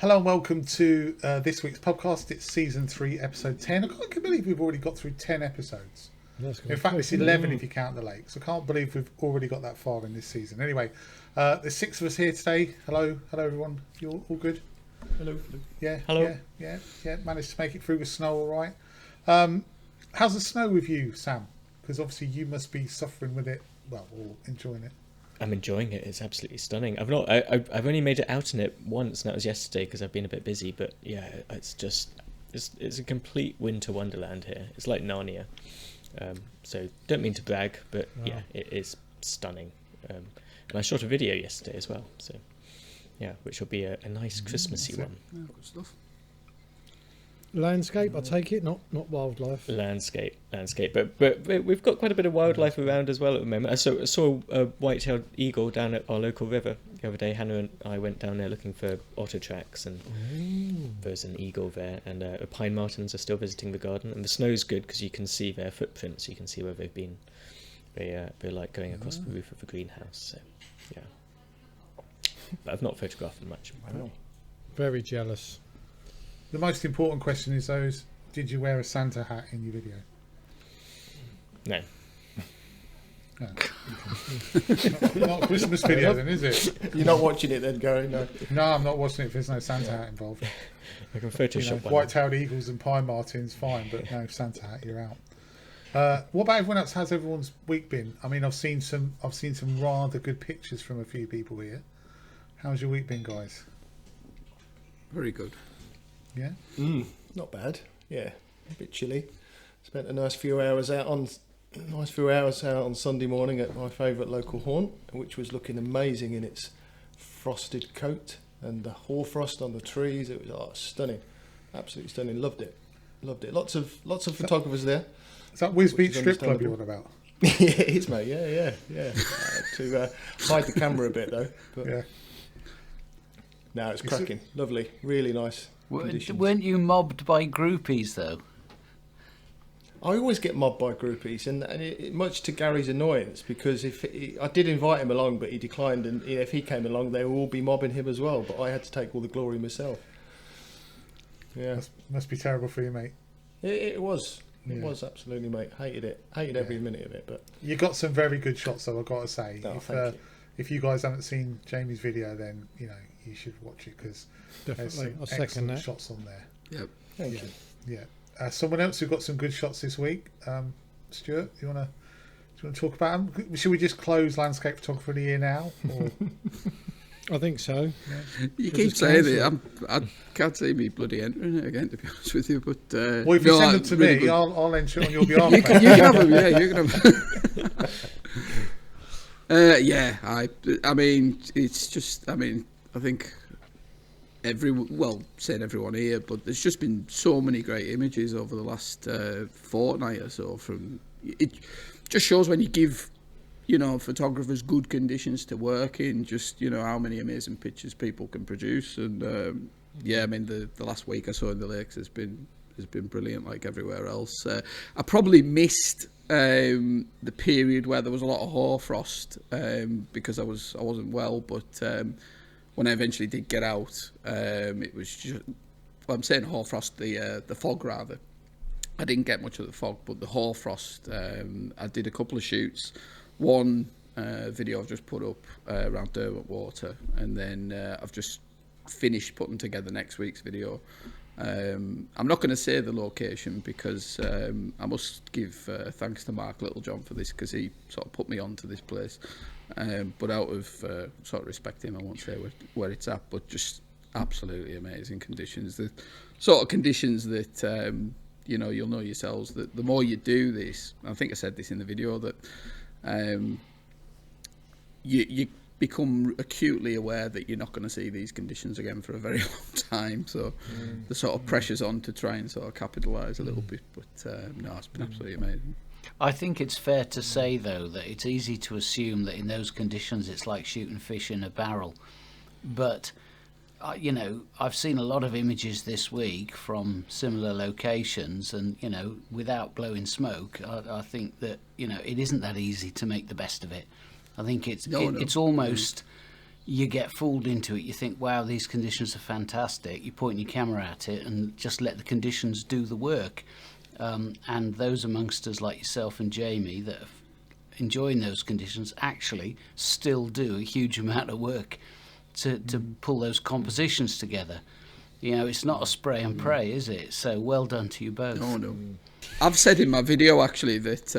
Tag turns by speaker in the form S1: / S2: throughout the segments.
S1: Hello and welcome to this week's podcast. It's season 3, episode 10. I can't believe we've already got through 10 episodes. In fact, it's 11 if you count the lakes. I can't believe we've already got that far in this season. Anyway, there's 6 of us here today. Hello everyone. You all good?
S2: Hello.
S1: Yeah.
S3: Hello.
S1: Yeah. Managed to make it through the snow all right. How's the snow with you, Sam? Because obviously you must be suffering with it, well, or enjoying it.
S3: I'm enjoying it. It's absolutely stunning. I've only made it out in it once, and that was yesterday because I've been a bit busy. But yeah, it's a complete winter wonderland here. It's like Narnia. So don't mean to brag, but yeah, it is stunning. And I shot a video yesterday as well. So yeah, which will be a nice Christmassy one.
S2: Yeah, good stuff.
S4: Landscape, I take it, not wildlife.
S3: Landscape, but we've got quite a bit of wildlife around as well at the moment. I saw a white-tailed eagle down at our local river the other day. Hannah and I went down there looking for otter tracks, and there's an eagle there. And pine martens are still visiting the garden, and the snow's good because you can see their footprints. You can see where they've been. They're like going across the roof of the greenhouse. So yeah, but I've not photographed them much.
S4: Wow. Very jealous.
S1: The most important question is did you wear a Santa hat in your video?
S3: No.
S1: Not a Christmas video then, is it?
S2: You're not watching it then, Gary? No.
S1: No, I'm not watching it if there's no Santa hat involved.
S3: I can Photoshop one.
S1: White-tailed eagles and pine martins, fine, but no Santa hat, you're out. What about everyone else? How's everyone's week been? I mean, I've seen some rather good pictures from a few people here. How's your week been, guys?
S5: Very good.
S1: Yeah.
S2: Not bad. Yeah, a bit chilly. Spent a nice few hours out on Sunday morning at my favourite local haunt, which was looking amazing in its frosted coat and the hoarfrost on the trees. It was stunning, absolutely stunning. Loved it. Lots of photographers there.
S1: Is that Whiz Beach Strip Club you're on about?
S2: Yeah, it is, mate. Yeah. To hide the camera a bit though. But
S1: yeah.
S2: No, it's cracking. Lovely. Really nice.
S6: Weren't you mobbed by groupies though?
S2: I always get mobbed by groupies, and much to Gary's annoyance, because I did invite him along, but he declined, and if he came along, they would all be mobbing him as well. But I had to take all the glory myself. Yeah,
S1: must be terrible for you, mate.
S2: It was. It was absolutely, mate. Hated it. Hated every minute of it. But
S1: you got some very good shots, though. I've got to say.
S2: Thank you.
S1: If you guys haven't seen Jamie's video, then you should watch it because there's some excellent shots on there.
S5: Yep.
S2: Thank you.
S1: Yeah. Someone else who got some good shots this week, Stuart. Do you want to talk about them? Should we just close landscape photography of the year now? Or?
S4: I think so.
S5: Yeah. You keep saying it. I can't see me bloody entering it again, to be honest with you. But
S1: well, if you send them to me, I'll enter it on your behalf.
S5: you can have them. Yeah, you can have them. I mean, it's just. I mean, I think saying everyone here, but there's just been so many great images over the last fortnight or so. It just shows when you give, photographers good conditions to work in, just how many amazing pictures people can produce. And I mean the last week I saw in the lakes has been brilliant, like everywhere else. I probably missed the period where there was a lot of hoarfrost because I wasn't well, but when I eventually did get out, it was just, I'm saying hoarfrost, the fog rather. I didn't get much of the fog, but the hoarfrost, I did a couple of shoots. One video I've just put up around Derwent Water, and then I've just finished putting together next week's video. I'm not going to say the location because I must give thanks to Mark Littlejohn for this, because he sort of put me onto this place. But out of sort of respect him, I won't say where it's at, but just absolutely amazing conditions. The sort of conditions that you'll know yourselves that the more you do this, I think I said this in the video, that you become acutely aware that you're not going to see these conditions again for a very long time. So the sort of pressure's on to try and sort of capitalise a little bit. But no, it's been absolutely amazing.
S6: I think it's fair to say, though, that it's easy to assume that in those conditions it's like shooting fish in a barrel. But, I've seen a lot of images this week from similar locations, and, without blowing smoke, I think that, it isn't that easy to make the best of it. I think it's almost you get fooled into it. You think, wow, these conditions are fantastic. You point your camera at it and just let the conditions do the work. And those amongst us like yourself and Jamie that are enjoying those conditions actually still do a huge amount of work to pull those compositions together. You know, it's not a spray and pray, is it? So well done to you both.
S5: Oh, no. I've said in my video, actually, that,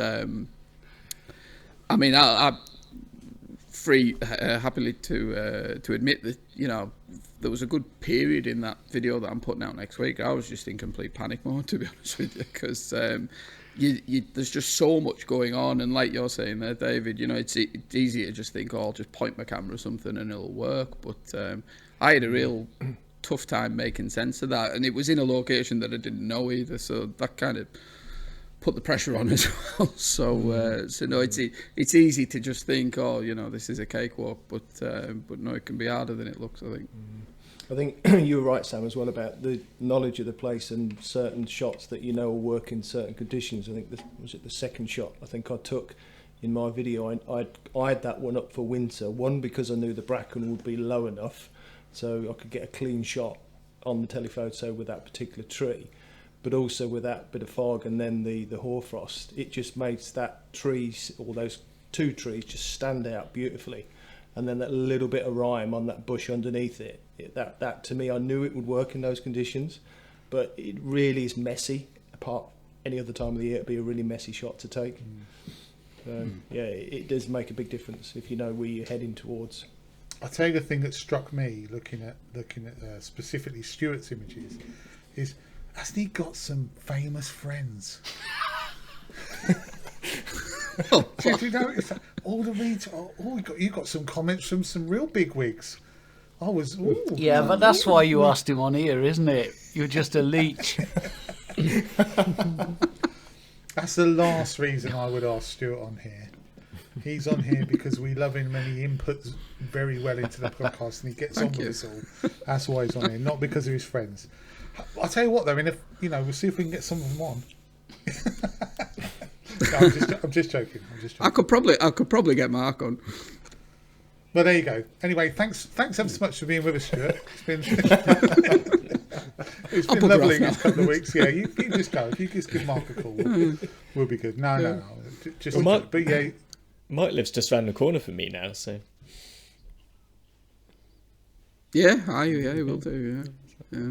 S5: I'm free happily to admit that, you know, there was a good period in that video that I'm putting out next week. I was just in complete panic mode, to be honest with you, because there's just so much going on. And like you're saying there, David, you know, it's easy to just think, oh, I'll just point my camera or something and it'll work. But I had a real tough time making sense of that. And it was in a location that I didn't know either. So that kind of put the pressure on as well. So no, it's easy to just think, oh, you know, this is a cakewalk, but no, it can be harder than it looks, I think.
S2: I think you were right, Sam, as well, about the knowledge of the place and certain shots that you know will work in certain conditions. I think was it the second shot I think I took in my video. I had that one up for winter. One, because I knew the bracken would be low enough, so I could get a clean shot on the telephoto with that particular tree. But also with that bit of fog and then the hoarfrost, it just makes that trees, or those two trees, just stand out beautifully. And then that little bit of rime on that bush underneath it, that to me, I knew it would work in those conditions, but it really is messy. Apart any other time of the year, it'd be a really messy shot to take. Yeah, it does make a big difference if you know where you're heading towards.
S1: I'll tell you the thing that struck me looking at specifically Stuart's images is, hasn't he got some famous friends? Did you notice that? All the reads, you got some comments from some real big wigs. I was,
S6: yeah, but that's why you asked him on here, isn't it? You're just a leech.
S1: That's the last reason I would ask Stuart on here. He's on here because we love him and he inputs very well into the podcast and he gets on with us all. That's why he's on here, not because of his friends. I'll tell you what, though. I mean, we'll see if we can get some of them on. No, I'm just joking.
S5: I could probably get Mark on.
S1: Well, there you go. Anyway, thanks ever so much for being with us, Stuart. It's been lovely these couple of weeks. Yeah, you just go. If you just give Mark a call, we'll be good. No. Just
S3: Mark,
S1: but yeah,
S3: Mark lives just round the corner from me now, so.
S5: Yeah, will do. Yeah.
S2: I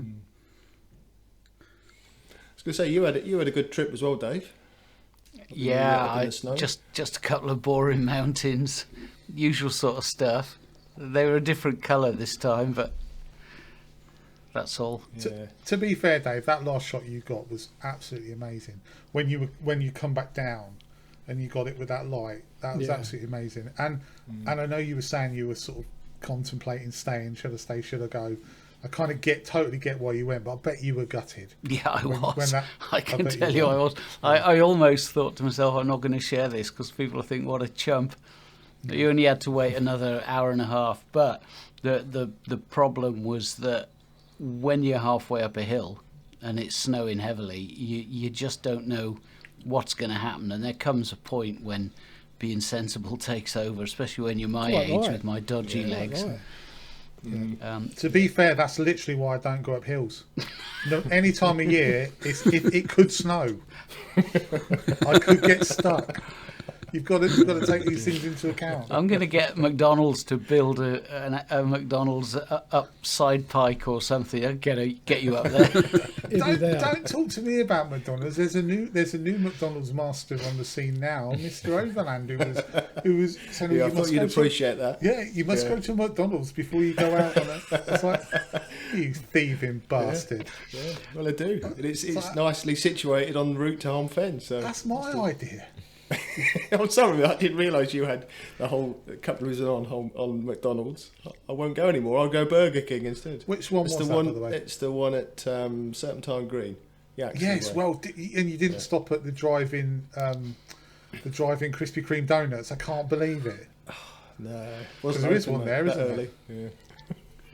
S2: was going to say you had a good trip as well, Dave.
S6: Yeah, just a couple of boring mountains, usual sort of stuff. They were a different colour this time, but that's all.
S2: Yeah.
S1: To be fair, Dave, that last shot you got was absolutely amazing. When you come back down and you got it with that light, that was absolutely amazing. And I know you were saying you were sort of contemplating staying. Should I stay? Should I go? I kind of totally get why you went, but I bet you were gutted.
S6: Yeah, I was. I can tell you I was. I almost thought to myself, I'm not going to share this because people will think, what a chump. You only had to wait another hour and a half. But the problem was that when you're halfway up a hill and it's snowing heavily, you just don't know what's going to happen. And there comes a point when being sensible takes over, especially when you're my age with my dodgy legs.
S2: Right.
S1: To be fair, that's literally why I don't go up hills. Any time of year, it could snow. I could get stuck. You've got to take these things into account.
S6: I'm going to get McDonald's to build a McDonald's up Side Pike or something. I'll get you up there.
S1: Don't talk to me about McDonald's. There's a new McDonald's master on the scene now, Mr. Overland, who was telling
S2: I thought you'd appreciate that.
S1: Yeah, you must go to McDonald's before you go out on it. It's like, you thieving bastard.
S2: Yeah, well, I do. It's nicely situated en route to Home Fen. So
S1: that's my idea.
S2: I'm sorry, I didn't realise you had the whole couple of on McDonald's. I won't go anymore. I'll go Burger King instead.
S1: Which one was that, by the way?
S2: It's the one at Serpentine Green. Yeah.
S1: Yes. Well, and you didn't stop at the drive-in Krispy Kreme donuts. I can't believe it.
S2: No,
S1: there is one there, isn't there?
S2: Yeah.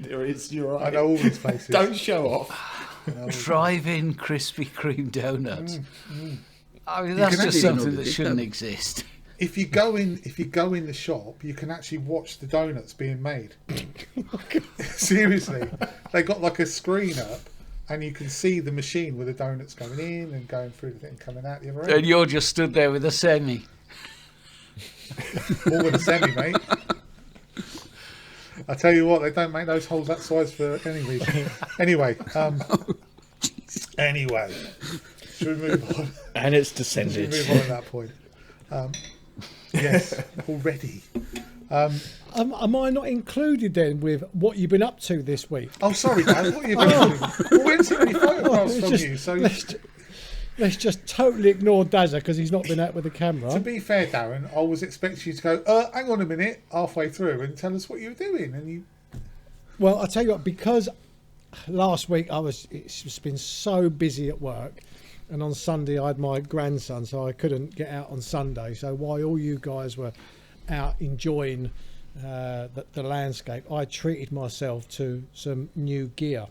S2: There is. You're right.
S1: I know all these places.
S2: Don't show off.
S6: Drive-in Krispy Kreme donuts. I mean, that's just something that shouldn't exist.
S1: if you go in the shop, you can actually watch the donuts being made. Seriously, they got like a screen up, and you can see the machine with the donuts going in and going through the thing, and coming out the other end.
S6: And you're just stood there with a semi.
S1: All with a semi, mate. I tell you what, they don't make those holes that size for any reason. Anyway, should we move on?
S3: And it's
S1: Should we
S3: descended.
S1: move on at that point? Yes, already.
S4: Am I not included then with what you've been up to this week?
S1: Oh, sorry, Dan. What are you doing? Well, we haven't seen any photographs
S4: It's
S1: from
S4: just-
S1: you. So,
S4: Let's just totally ignore Dazza because he's not been out with the camera.
S1: to be fair, Darren, I was expecting you to go, hang on a minute, halfway through, and tell us what you were doing. And you,
S4: Well, I'll tell you what, because last week it's just been so busy at work, and on Sunday I had my grandson, so I couldn't get out on Sunday. So while all you guys were out enjoying the landscape, I treated myself to some new gear.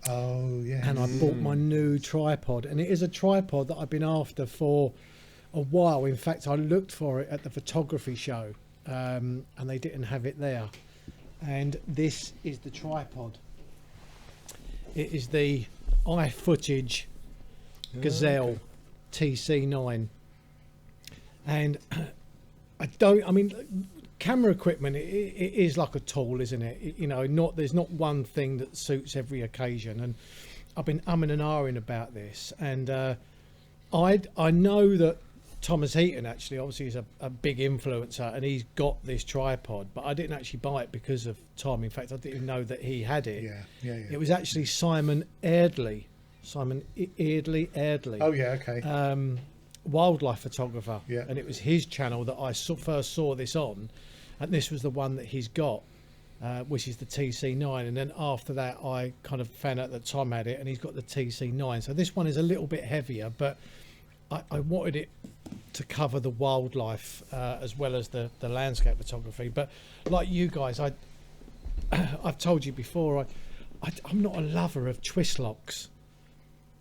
S1: oh yeah,
S4: And I bought my new tripod, and it is a tripod that I've been after for a while. In fact, I looked for it at the photography show, and they didn't have it there. And this is the tripod. It is the iFootage Gazelle TC9, and camera equipment, it is like a tool, isn't it? There's not one thing that suits every occasion, and I've been umming and ahhing about this, and I know that Thomas Heaton actually obviously is a big influencer, and he's got this tripod, but I didn't actually buy it because of Tom. In fact, I didn't even know that he had it.
S1: yeah.
S4: It was actually Simon Eardley.
S1: Oh yeah, okay.
S4: Wildlife photographer,
S1: Yeah.
S4: and it was his channel that I first saw this on, and this was the one that he's got, which is the TC9, and then after that I kind of found out that Tom had it, and he's got the TC9. So this one is a little bit heavier, but I wanted it to cover the wildlife as well as the landscape photography. But like you guys, I've told you before, I'm not a lover of twist locks.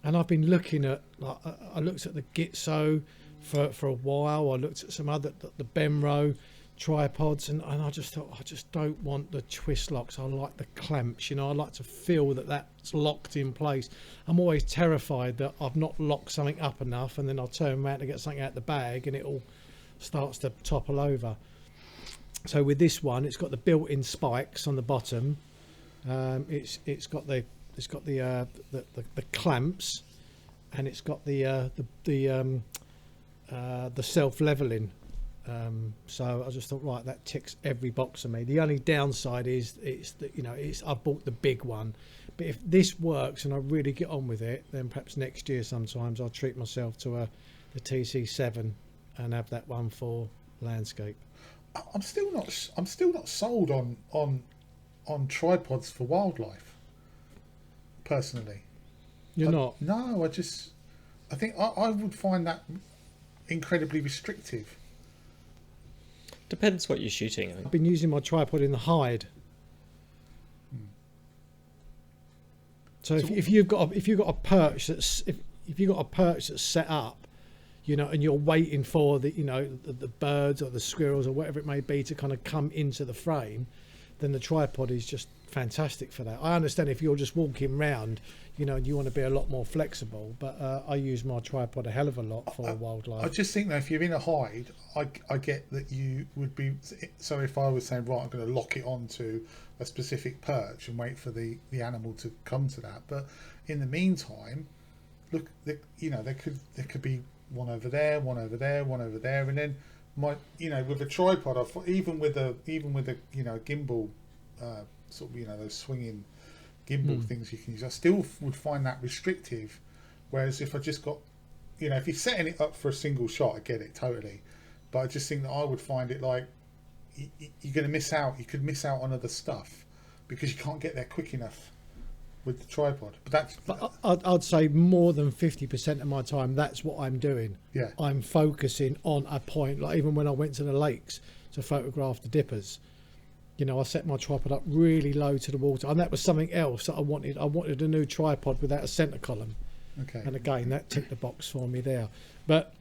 S4: And I've been looking at, I looked at the Gitzo for a while. I looked at some other, the Benro tripods, and I just thought, I just don't want the twist locks. I like the clamps, I like to feel that that's locked in place. I'm always terrified that I've not locked something up enough, and then I'll turn around to get something out the bag and it all starts to topple over. So with this one, it's got the built-in spikes on the bottom. It's got the clamps, and it's got the self-leveling. So I just thought, right, that ticks every box for me. The only downside is I bought the big one, but if this works and I really get on with it, then perhaps next year sometimes I'll treat myself to the TC7 and have that one for landscape.
S1: I'm still not sold on tripods for wildlife. Personally,
S4: You're not?
S1: No, I think I would find that incredibly restrictive.
S3: Depends what you're shooting.
S4: I've been using my tripod in the hide. So if you've got a perch that's if you've got a perch that's set up, and you're waiting for the birds or the squirrels or whatever it may be to kind of come into the frame, then the tripod is just fantastic for that. I understand if you're just walking around, and you want to be a lot more flexible, but I use my tripod a hell of a lot for wildlife.
S1: I just think that if you're in a hide, I get that you would be. So if I was saying, right, I'm going to lock it onto a specific perch and wait for the animal to come to that, but in the meantime, look, there could be one over there, one over there, one over there, and then with a tripod, even with a gimbal, sort of those swinging gimbal things you can use, I still would find that restrictive. Whereas if I just got, if you're setting it up for a single shot, I get it totally, but I just think that I would find it like you're going to miss out. You could miss out on other stuff because you can't get there quick enough with the tripod. But
S4: I'd say more than 50% of my time, that's what I'm doing.
S1: Yeah.
S4: I'm focusing on a point. Like even when I went to the lakes to photograph the dippers, I set my tripod up really low to the water, and that was something else that I wanted. I wanted a new tripod without a centre column.
S1: Okay.
S4: And again, that ticked the box for me there. But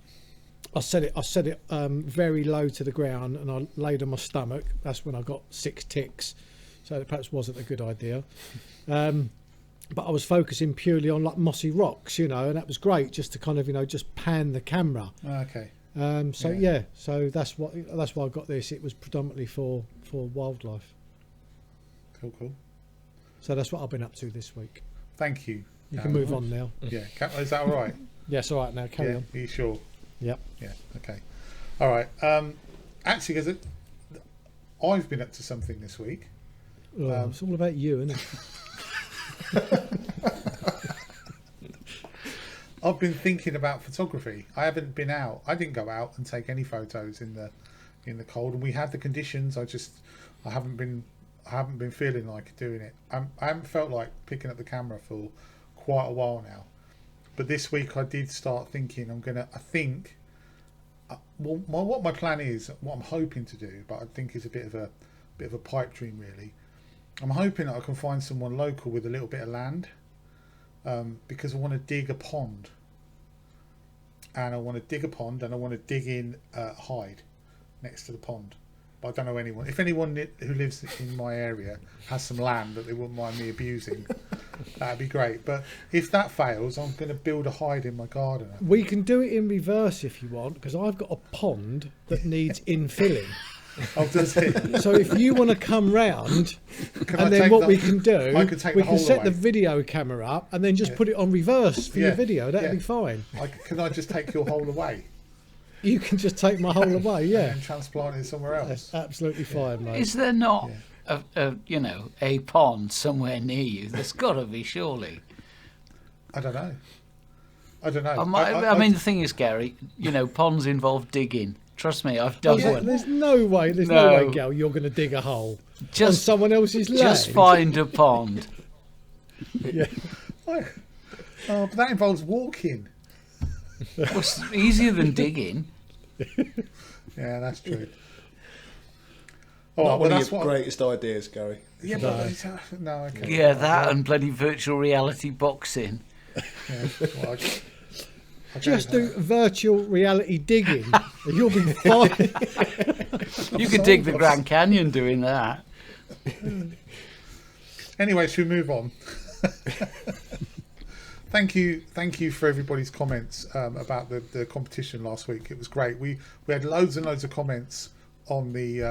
S4: I set it very low to the ground, and I laid on my stomach. That's when I got 6 ticks, so it perhaps wasn't a good idea. But I was focusing purely on like mossy rocks, and that was great just to kind of just pan the camera.
S1: Okay.
S4: So that's why I got this. It was predominantly for wildlife.
S1: Cool.
S4: So that's what I've been up to this week.
S1: Thank you.
S4: You can move on now.
S1: Yeah. Is that all right?
S4: Yes, all right now. Carry on.
S1: Are you sure?
S4: Yep.
S1: Yeah. Okay. All right. Actually, because I've been up to something this week.
S4: It's all about you, isn't it?
S1: I've been thinking about photography. I haven't been out. I didn't go out and take any photos in the cold, and we had the conditions. I haven't been feeling like doing it. I haven't felt like picking up the camera for quite a while now. But this week I did start thinking what my plan is, what I'm hoping to do, but I think is a bit of a pipe dream really. I'm hoping that I can find someone local with a little bit of land, because I want to dig a pond, and I want to dig in hide next to the pond. But I don't know anyone. If anyone who lives in my area has some land that they wouldn't mind me abusing, that'd be great. But if that fails, I'm going to build a hide in my garden.
S4: We can do it in reverse if you want, because I've got a pond that needs infilling.
S1: Oh, does it?
S4: So if you want to come round, and then what we can do, we can set the video camera up and then just put it on reverse for your video. That'd be fine.
S1: Can I just take your hole away?
S4: You can just take my hole away, yeah.
S1: And transplant it somewhere else.
S4: That's absolutely fine, mate.
S6: Is there not a pond somewhere near you? There's got to be, surely.
S1: I don't know.
S6: I mean, the thing is, Gary, ponds involve digging. Trust me, I've done one.
S4: There's no way, Gal, you're going to dig a hole on someone else's land.
S6: Just find a pond.
S4: Yeah.
S1: Oh, but that involves walking.
S6: Well, it's easier than digging.
S1: Yeah, that's true.
S2: Not one of your greatest ideas, Gary.
S1: Yeah, but no, okay.
S6: Yeah, that and bloody virtual reality boxing.
S1: Yeah, well,
S4: just do virtual reality digging, and you'll be fine.
S6: You could dig the Grand Canyon doing that.
S1: Anyway, should we move on? Thank you for everybody's comments about the competition last week. It was great. We had loads and loads of comments on the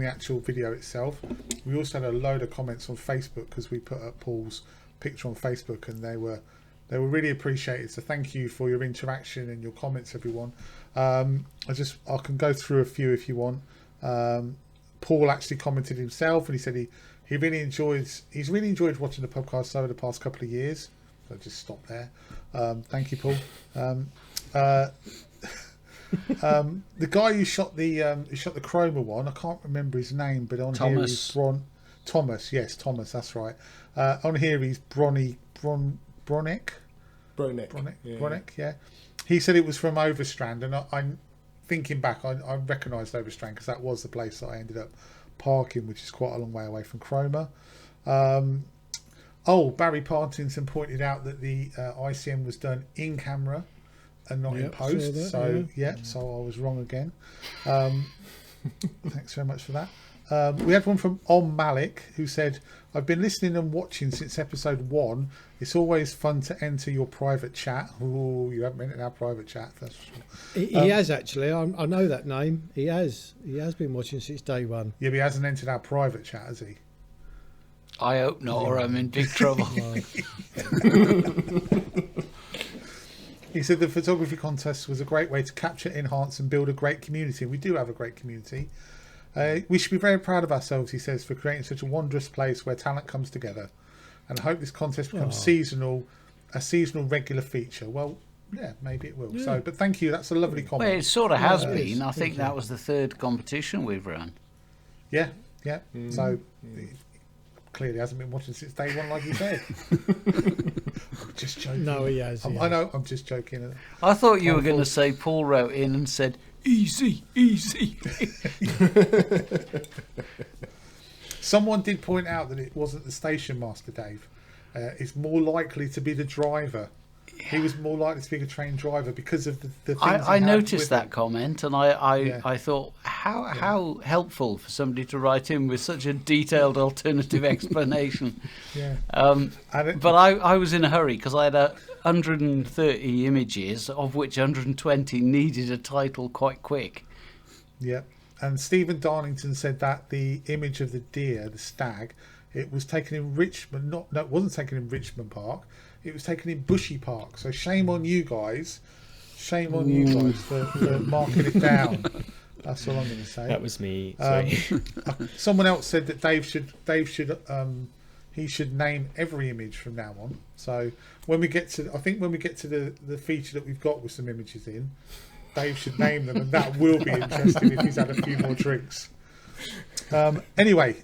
S1: actual video itself. We also had a load of comments on Facebook because we put up Paul's picture on Facebook, and they were really appreciated. So thank you for your interaction and your comments, everyone. I can go through a few if you want. Paul actually commented himself, and he said he's really enjoyed watching the podcast over the past couple of years. So just stop there. Thank you, Paul. The guy who shot the Chroma one, I can't remember his name, but on here he's Thomas. Yes, Thomas. That's right. On here he's Bronick. Yeah. He said it was from Overstrand, and I'm thinking back, I recognised Overstrand because that was the place that I ended up parking, which is quite a long way away from Chroma. Barry Partington pointed out that the ICM was done in camera and not in post. So I was wrong again. Thanks very much for that. We had one from Malik who said, I've been listening and watching since episode 1. It's always fun to enter your private chat. Oh, you haven't been in our private chat, that's for sure.
S4: He has actually. I know that name. He has been watching since day one.
S1: Yeah, but he hasn't entered our private chat, has he?
S6: I hope not, or I'm in big trouble.
S1: He said the photography contest was a great way to capture, enhance and build a great community. We do have a great community. We should be very proud of ourselves, he says, for creating such a wondrous place where talent comes together. And I hope this contest becomes a seasonal regular feature. Well, yeah, maybe it will. Yeah. So, but thank you. That's a lovely comment.
S6: Well, it sort of has been. I think that was the 3rd competition we've run.
S1: Yeah. So clearly hasn't been watching since day 1, like you said. I'm just joking.
S4: No, he has.
S1: I know. I'm just joking.
S6: I thought you were going to say Paul wrote in and said, "Easy."
S1: Someone did point out that it wasn't the station master, Dave. It's more likely to be the driver. He was more likely to be a trained driver because of the things
S6: I
S1: he had
S6: noticed
S1: with
S6: that
S1: him.
S6: comment, and I thought, how helpful for somebody to write in with such a detailed alternative explanation.
S1: Yeah.
S6: But I was in a hurry because I had 130 images, of which 120 needed a title quite quick.
S1: Yeah. And Stephen Darlington said that the image of the deer, the stag, it was taken in Richmond. No, it wasn't taken in Richmond Park. It was taken in Bushy Park. So shame on you guys. Shame on you guys for marking it down. That's all I'm going to say.
S3: That was me. Sorry.
S1: Someone else said that Dave should name every image from now on. So when we get to the feature that we've got with some images in, Dave should name them, and that will be interesting if he's had a few more drinks. Anyway,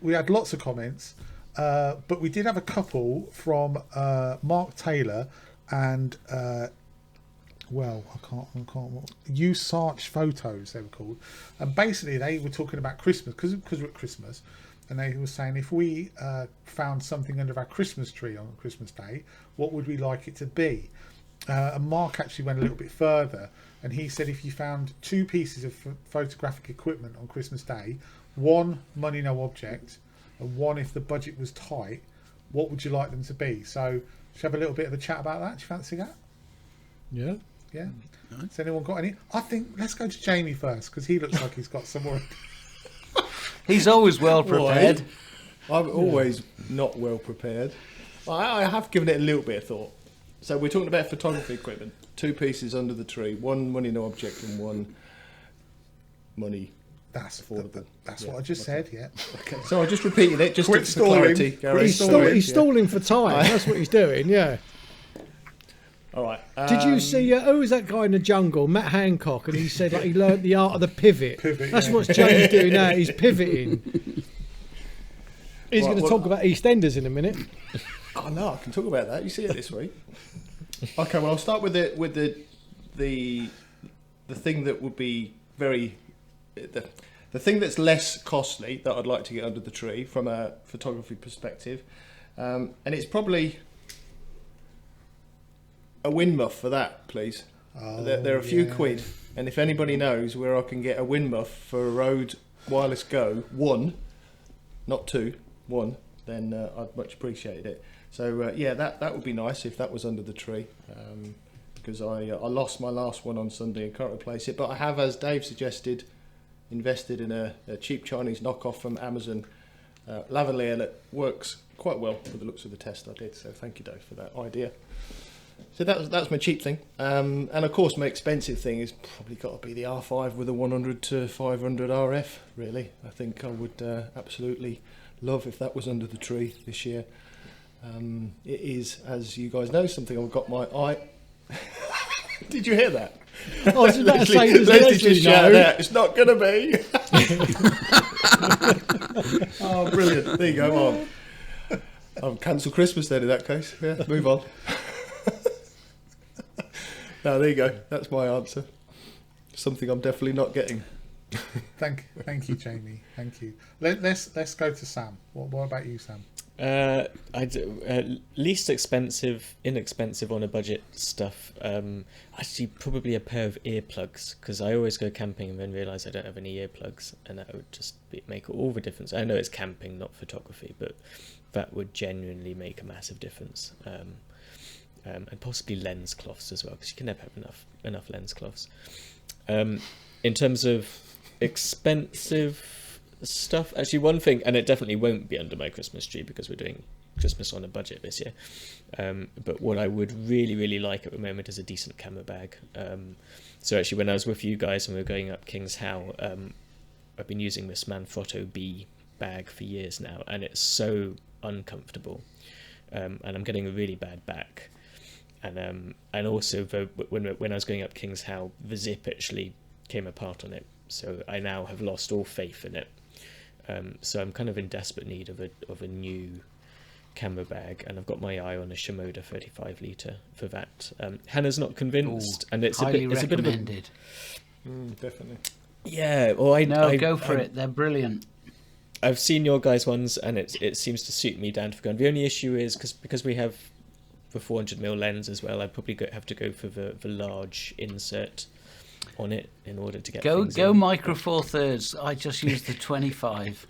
S1: we had lots of comments, but we did have a couple from Mark Taylor and Usarch Photos, they were called, and basically they were talking about Christmas because we're at Christmas, and they were saying if we found something under our Christmas tree on Christmas Day, what would we like it to be? And Mark actually went a little bit further, and he said if you found two pieces of photographic equipment on Christmas Day, one money no object, and one if the budget was tight, what would you like them to be? So, should we have a little bit of a chat about that? Do you fancy that?
S4: Yeah.
S1: Yeah. Has anyone got any? I think let's go to Jamie first because he looks like he's got some more.
S6: He's always well prepared.
S2: I'm always not well prepared. I have given it a little bit of thought. So we're talking about photography equipment. Two pieces under the tree. One money no object and one money affordable.
S1: That's what I just said, yeah.
S2: Okay. So I'm just repeating it, just
S1: Quit
S2: for
S1: stalling.
S2: clarity. Gary.
S4: He's stalling for time. That's what he's doing. Yeah.
S2: All right.
S4: Did you see? Who was that guy in the jungle? Matt Hancock, and he said like he learnt the art of the pivot. That's what James doing now. He's pivoting. He's going to talk about EastEnders in a minute.
S2: Oh no, I can talk about that. You see it this week. Okay, well I'll start with the thing that would be the thing that's less costly that I'd like to get under the tree from a photography perspective, and it's probably a wind muff for that, please. They're a few quid, and if anybody knows where I can get a wind muff for a Rode Wireless Go 1, not 2, 1, then I'd much appreciate it. So that would be nice if that was under the tree, because I lost my last one on Sunday and can't replace it. But I have, as Dave suggested, invested in a cheap Chinese knockoff from Amazon, lavalier, that works quite well for the looks of the test I did. So thank you, Dave, for that idea. So that's my cheap thing, and of course my expensive thing is probably got to be the R5 with a 100 to 500 RF. Really, I think I would absolutely love if that was under the tree this year. It is, as you guys know, something I've got my eye. Did you hear that?
S4: I was about to say,
S2: Leslie just shouted out, it's not going to be. Oh, brilliant. There you go, on. I'll cancel Christmas then in that case. Yeah, move on. No, there you go. That's my answer. Something I'm definitely not getting.
S1: Thank you, Jamie. Thank you. Let's go to Sam. What about you, Sam?
S3: Least inexpensive on a budget stuff. Actually, probably a pair of earplugs, because I always go camping and then realise I don't have any earplugs, and that would just make all the difference. I know it's camping, not photography, but that would genuinely make a massive difference. And possibly lens cloths as well, because you can never have enough lens cloths. In terms of expensive stuff, actually one thing, and it definitely won't be under my Christmas tree because we're doing Christmas on a budget this year, but what I would really like at the moment is a decent camera bag. So actually when I was with you guys and we were going up King's How, I've been using this Manfrotto B bag for years now, and it's so uncomfortable, and I'm getting a really bad back. And also when I was going up King's How, the zip actually came apart on it, so I now have lost all faith in it. So I'm kind of in desperate need of a new camera bag, and I've got my eye on a Shimoda 35 litre for that. Hannah's not convinced, and it's a bit of a
S2: Definitely.
S3: Yeah, well,
S6: go for it. They're brilliant.
S3: I've seen your guys' ones, and it seems to suit me down to the ground. The only issue is because we have for 400mm lens as well, I'd probably have to go for the large insert on it in order to get
S6: Go
S3: things in.
S6: micro four thirds. I just used the 25.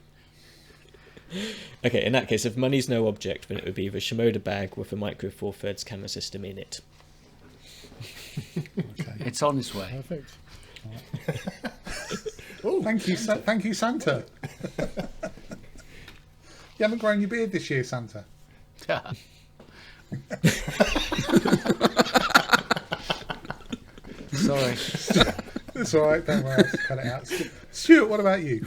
S3: Okay, in that case, if money's no object, then it would be the Shimoda bag with a micro four thirds camera system in it.
S1: Okay.
S6: It's on its way.
S4: Perfect.
S1: Oh, thank you, Santa. You haven't grown your beard this year, Santa.
S6: Sorry.
S1: That's all right. Don't worry. I'll just cut it out. Stuart, what about you?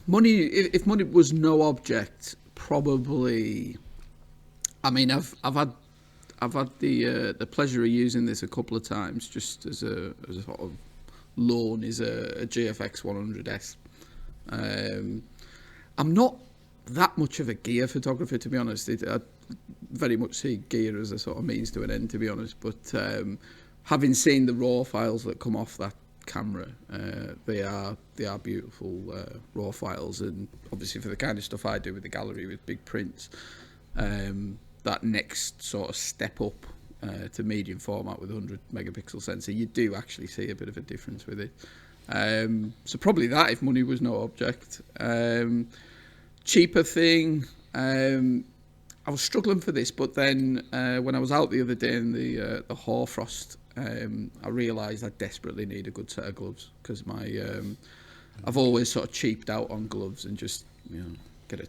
S5: Money. If money was no object, probably. I mean, I've had the pleasure of using this a couple of times, just as a sort of loan. Is a GFX 100S. I'm not that much of a gear photographer, to be honest. I very much see gear as a sort of means to an end, to be honest. But having seen the raw files that come off that camera, they are beautiful raw files, and obviously for the kind of stuff I do with the gallery with big prints, that next sort of step up to medium format with 100 megapixel sensor, you do actually see a bit of a difference with it. So probably that, if money was no object. Cheaper thing, I was struggling for this, but then when I was out the other day in the hoarfrost, I realised I desperately need a good set of gloves, because I've always sort of cheaped out on gloves and just get a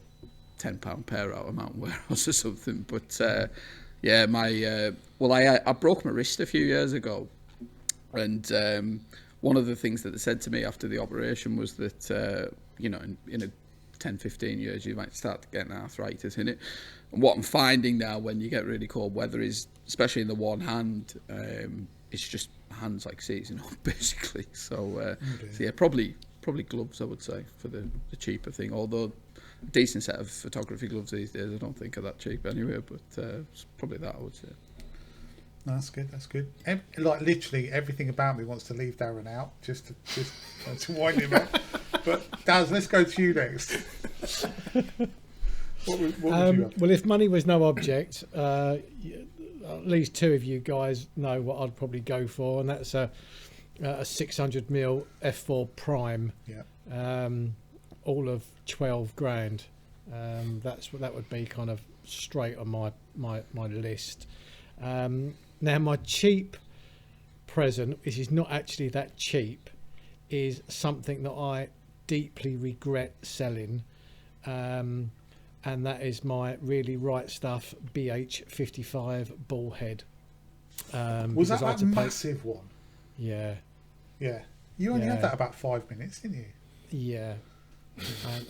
S5: £10 pair out of Mountain Warehouse or something. But I broke my wrist a few years ago, and one of the things that they said to me after the operation was that in a 10-15 years you might start getting arthritis in it. And what I'm finding now when you get really cold weather is, especially in the one hand, it's just hands like seizing up basically. So probably gloves, I would say, for the cheaper thing. Although a decent set of photography gloves these days I don't think are that cheap anyway, but it's probably that, I would say.
S1: No, that's good. Like literally everything about me wants to leave Darren out just to wind him up. But Daz, let's go to you next. What would you have?
S4: Well, if money was no object, at least two of you guys know what I'd probably go for, and that's a 600mm f4 prime.
S1: Yeah.
S4: All of 12 grand. That would be kind of straight on my list. Now my cheap present, which is not actually that cheap, is something that I deeply regret selling, and that is my really right stuff BH55 ball head.
S1: Was that massive one?
S4: Yeah.
S1: Yeah. You only had that about 5 minutes, didn't you?
S4: Yeah.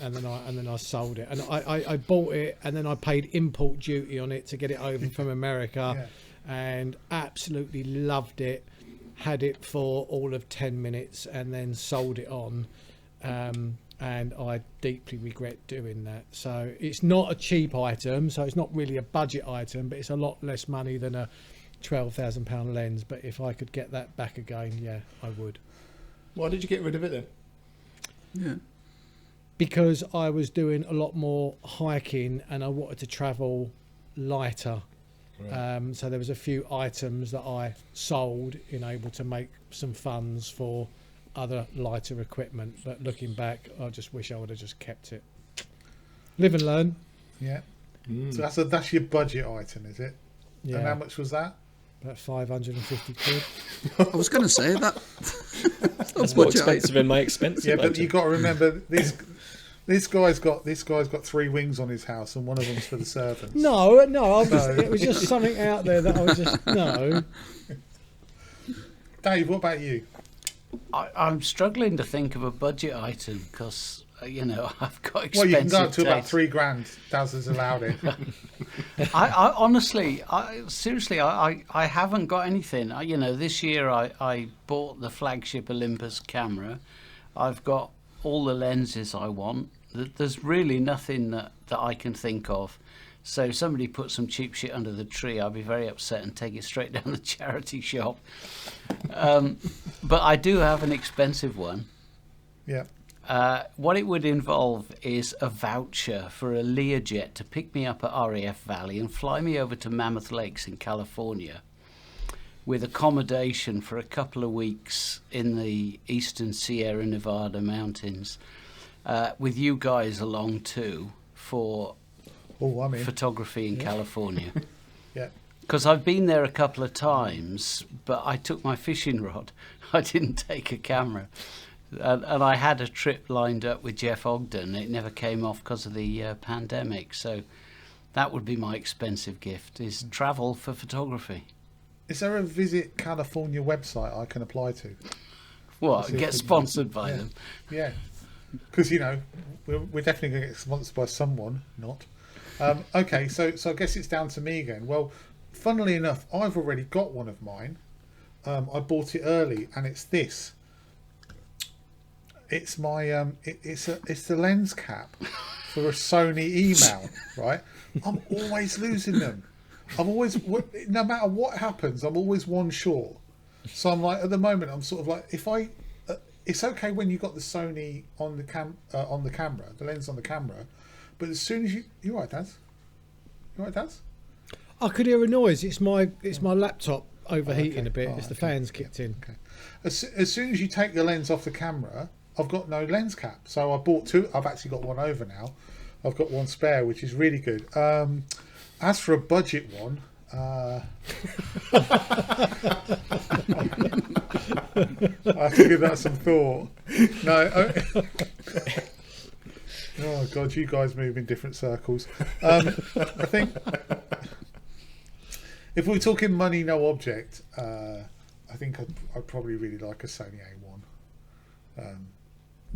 S4: And then I sold it, and I bought it, and then I paid import duty on it to get it over from America, and absolutely loved it. Had it for all of 10 minutes, and then sold it on, and I deeply regret doing that. So it's not a cheap item, so it's not really a budget item, but it's a lot less money than a £12,000 lens. But if I could get that back again, yeah, I would.
S2: Why did you get rid of it then?
S5: Yeah.
S4: Because I was doing a lot more hiking and I wanted to travel lighter. Right. So there was a few items that I sold in able to make some funds for other lighter equipment. But looking back, I just wish I would have just kept it. Live and learn.
S1: Yeah. So that's your budget item, is it?
S4: Yeah.
S1: And how much was that?
S4: About 550 quid.
S5: I was going to say that.
S3: That's more expensive than my expensive.
S1: Yeah, but you got to remember this guy's got 3 wings on his house, and one of them's for the servants.
S4: No, it was just something out there that I was just no.
S1: Dave, what about you?
S6: I'm struggling to think of a budget item because I've got expensive.
S1: Well, you can go up to about
S6: taste.
S1: 3 grand. Daz has allowed it.
S6: I honestly, seriously, I haven't got anything. This year I bought the flagship Olympus camera. I've got all the lenses I want. There's really nothing that I can think of. So if somebody put some cheap shit under the tree, I'll be very upset and take it straight down the charity shop. But I do have an expensive one.
S1: Yeah.
S6: What it would involve is a voucher for a Learjet to pick me up at RAF Valley and fly me over to Mammoth Lakes in California, with accommodation for a couple of weeks in the eastern Sierra Nevada mountains, with you guys along too for photography in California.
S1: Yeah.
S6: Because I've been there a couple of times, but I took my fishing rod. I didn't take a camera. And I had a trip lined up with Jeff Ogden. It never came off because of the pandemic. So that would be my expensive gift, is travel for photography.
S1: Is there a Visit California website I can apply to?
S6: What, get sponsored by them?
S1: Yeah. Because, you know, we're definitely going to get sponsored by someone, not. Okay, so I guess it's down to me again. Well, funnily enough, I've already got one of mine. I bought it early, and it's this. It's my it's the lens cap for a Sony E-mount, right? I'm always losing them. I'm always, no matter what happens, I'm always one short. So I'm like, at the moment, I'm sort of like, if I, it's okay when you got the Sony on the camera, the lens on the camera, but as soon as you're right, Daz. You right, Daz?
S4: I could hear a noise. It's my laptop overheating
S1: Okay.
S4: a bit.
S1: Oh,
S4: it's the
S1: okay.
S4: fans kicked in.
S1: Okay. As soon as you take the lens off the camera, I've got no lens cap. So I bought two. I've actually got one over now. I've got one spare, which is really good. As for a budget one, I have to give that some thought. No. Oh God, you guys move in different circles. I think if we're talking money, no object, I think I'd probably really like a Sony A1.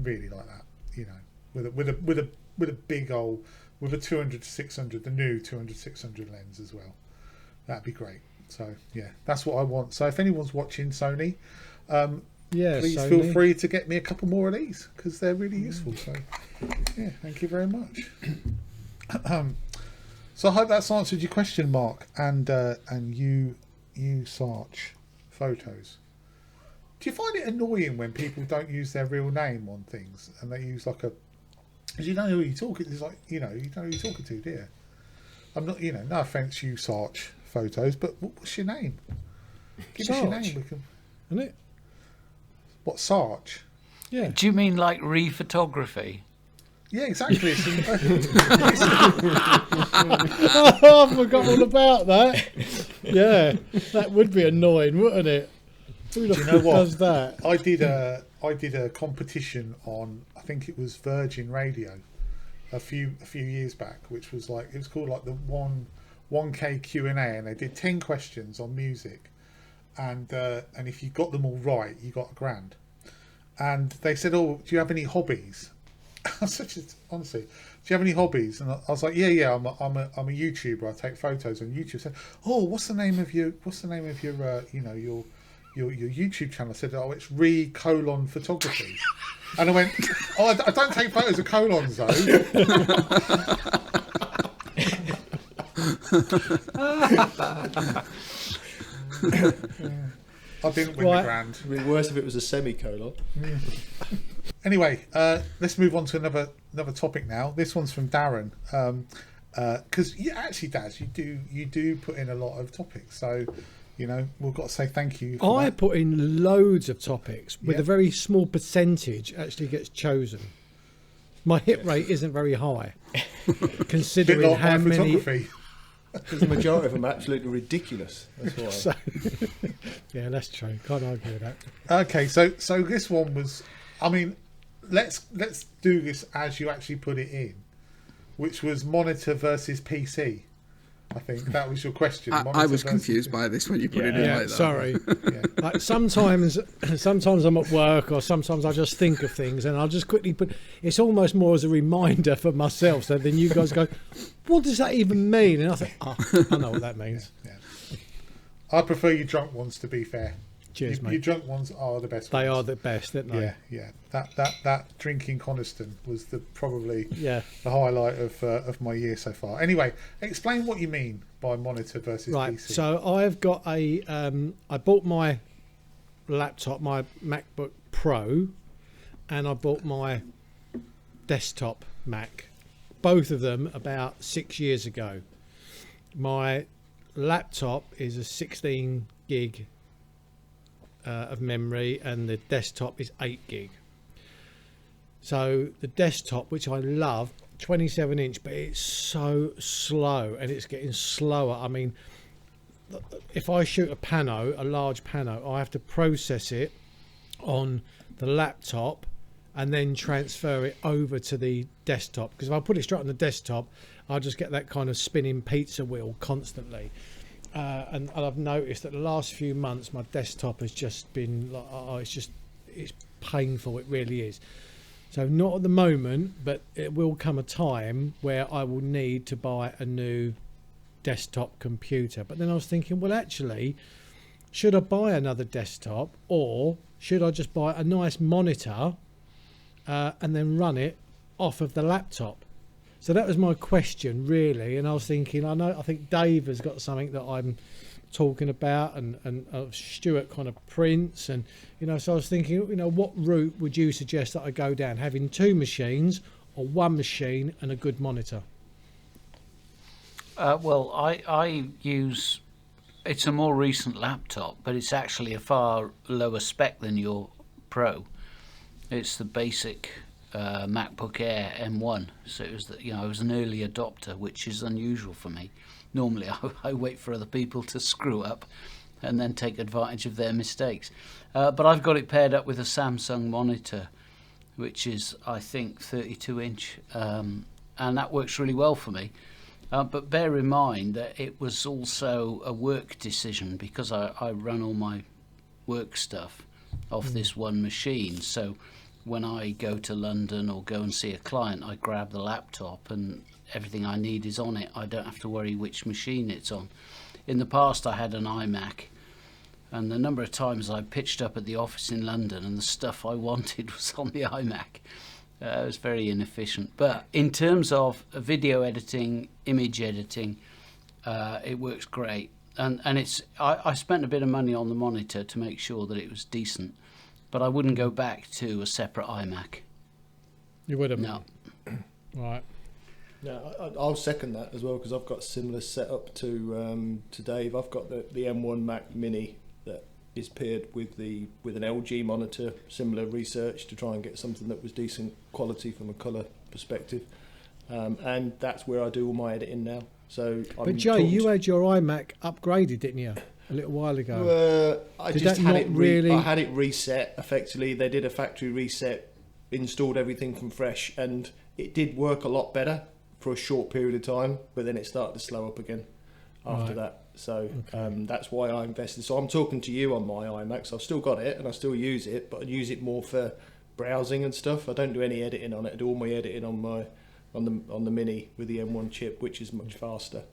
S1: Really like that, you know, with a big old, with a 200-600, the new 200-600 lens as well. That'd be great. So yeah, that's what I want. So if anyone's watching Sony, please
S4: Sony,
S1: feel free to get me a couple more of these because they're really useful. So yeah, thank you very much. So I hope that's answered your question, Mark, and you Sarch photos. Do you find it annoying when people don't use their real name on things and they use like a? Because you don't know who you're talking. It's like, you know, you don't know who you're talking to, do you? I'm not, you know, no offence, you Sarch photos, but what's your name? Give us your name. We can.
S4: Isn't it?
S1: What, Sarch?
S4: Yeah.
S6: Do you mean like re-photography?
S1: Yeah, exactly.
S4: Oh, I forgot all about that. Yeah, that would be annoying, wouldn't it? Who the
S1: Do you know
S4: fuck
S1: what?
S4: does that?
S1: I did a competition on, I think it was Virgin Radio, a few years back, which was like, it was called like the 1K Q&A, and they did 10 questions on music, and if you got them all right, you got £1,000. And they said, "Oh, do you have any hobbies?" Honestly, do you have any hobbies? And I was like, yeah, I'm a YouTuber. I take photos on YouTube. Said, "Oh, what's the name of your your YouTube channel?" I said, "Oh, it's Photography." And I went, "Oh, I don't take photos of colons though." I didn't win the grand.
S2: It'd be worse if it was a semicolon.
S1: Anyway, let's move on to another topic now. This one's from Darren. Because actually, Daz, you do put in a lot of topics, so you know we've got to say thank you. For that.
S4: Put in loads of topics with a very small percentage actually gets chosen. My hit rate isn't very high, considering
S1: Bit like
S4: how
S1: my
S4: many.
S1: photography.
S2: Because the majority of them are absolutely ridiculous. That's why.
S4: So, yeah, that's true. Can't argue with that.
S1: Okay, so this one was, I mean, let's do this as you actually put it in, which was monitor versus PC. I think that was your question.
S5: I was confused by this when you put it in like that.
S4: Sorry. Like sometimes I'm at work, or sometimes I just think of things, and I'll just quickly put. It's almost more as a reminder for myself. So then you guys go, "What does that even mean?" And I think, "Oh, I know what that means."
S1: Yeah. I prefer your drunk ones, to be fair.
S4: Cheers, mate.
S1: Your drunk ones are the best.
S4: They
S1: ones.
S4: are the best, aren't they?
S1: Yeah. That drinking Coniston was probably
S4: Yeah.
S1: the highlight of my year so far. Anyway, explain what you mean by monitor versus
S4: Right.
S1: PC.
S4: So I've got I bought my laptop, my MacBook Pro, and I bought my desktop Mac, both of them about 6 years ago. My laptop is a 16 gig of memory, and the desktop is 8 gig. So the desktop, which I love, 27 inch, but it's so slow, and it's getting slower. I mean, if I shoot a large pano, I have to process it on the laptop and then transfer it over to the desktop, because if I put it straight on the desktop, I'll just get that kind of spinning pizza wheel constantly. And I've noticed that the last few months my desktop has just been like, it's painful. It really is. So not at the moment, but it will come a time where I will need to buy a new desktop computer. But then I was thinking, well, actually, should I buy another desktop, or should I just buy a nice monitor and then run it off of the laptop? So that was my question, really. And I was thinking, I think Dave has got something that I'm talking about, and Stuart kind of prints, and so I was thinking, what route would you suggest that I go down, having two machines or one machine and a good monitor?
S6: Well, I use, it's a more recent laptop, but it's actually a far lower spec than your Pro. It's the basic MacBook Air M1, so it was I was an early adopter, which is unusual for me. Normally I wait for other people to screw up and then take advantage of their mistakes, but I've got it paired up with a Samsung monitor, which is, I think, 32 inch, and that works really well for me. But bear in mind that it was also a work decision, because I run all my work stuff off this one machine. So when I go to London or go and see a client, I grab the laptop and everything I need is on it. I don't have to worry which machine it's on. In the past, I had an iMac, and the number of times I pitched up at the office in London and the stuff I wanted was on the iMac. It was very inefficient. But in terms of video editing, image editing, it works great. And I spent a bit of money on the monitor to make sure that it was decent, but I wouldn't go back to a separate iMac.
S4: You wouldn't?
S6: No.
S4: Right.
S2: No, I'll second that as well, because I've got a similar setup to Dave. I've got the M1 Mac Mini that is paired with an LG monitor, similar research to try and get something that was decent quality from a colour perspective, and that's where I do all my editing now. So,
S4: but Joe, you had your iMac upgraded, didn't you, a little while ago?
S2: I just had it I had it reset. Effectively, they did a factory reset, installed everything from fresh, and it did work a lot better for a short period of time. But then it started to slow up again after that. So that's why I invested. So I'm talking to you on my iMac. So I've still got it and I still use it, but I use it more for browsing and stuff. I don't do any editing on it. I do all my editing on the Mini with the M1 chip, which is much faster.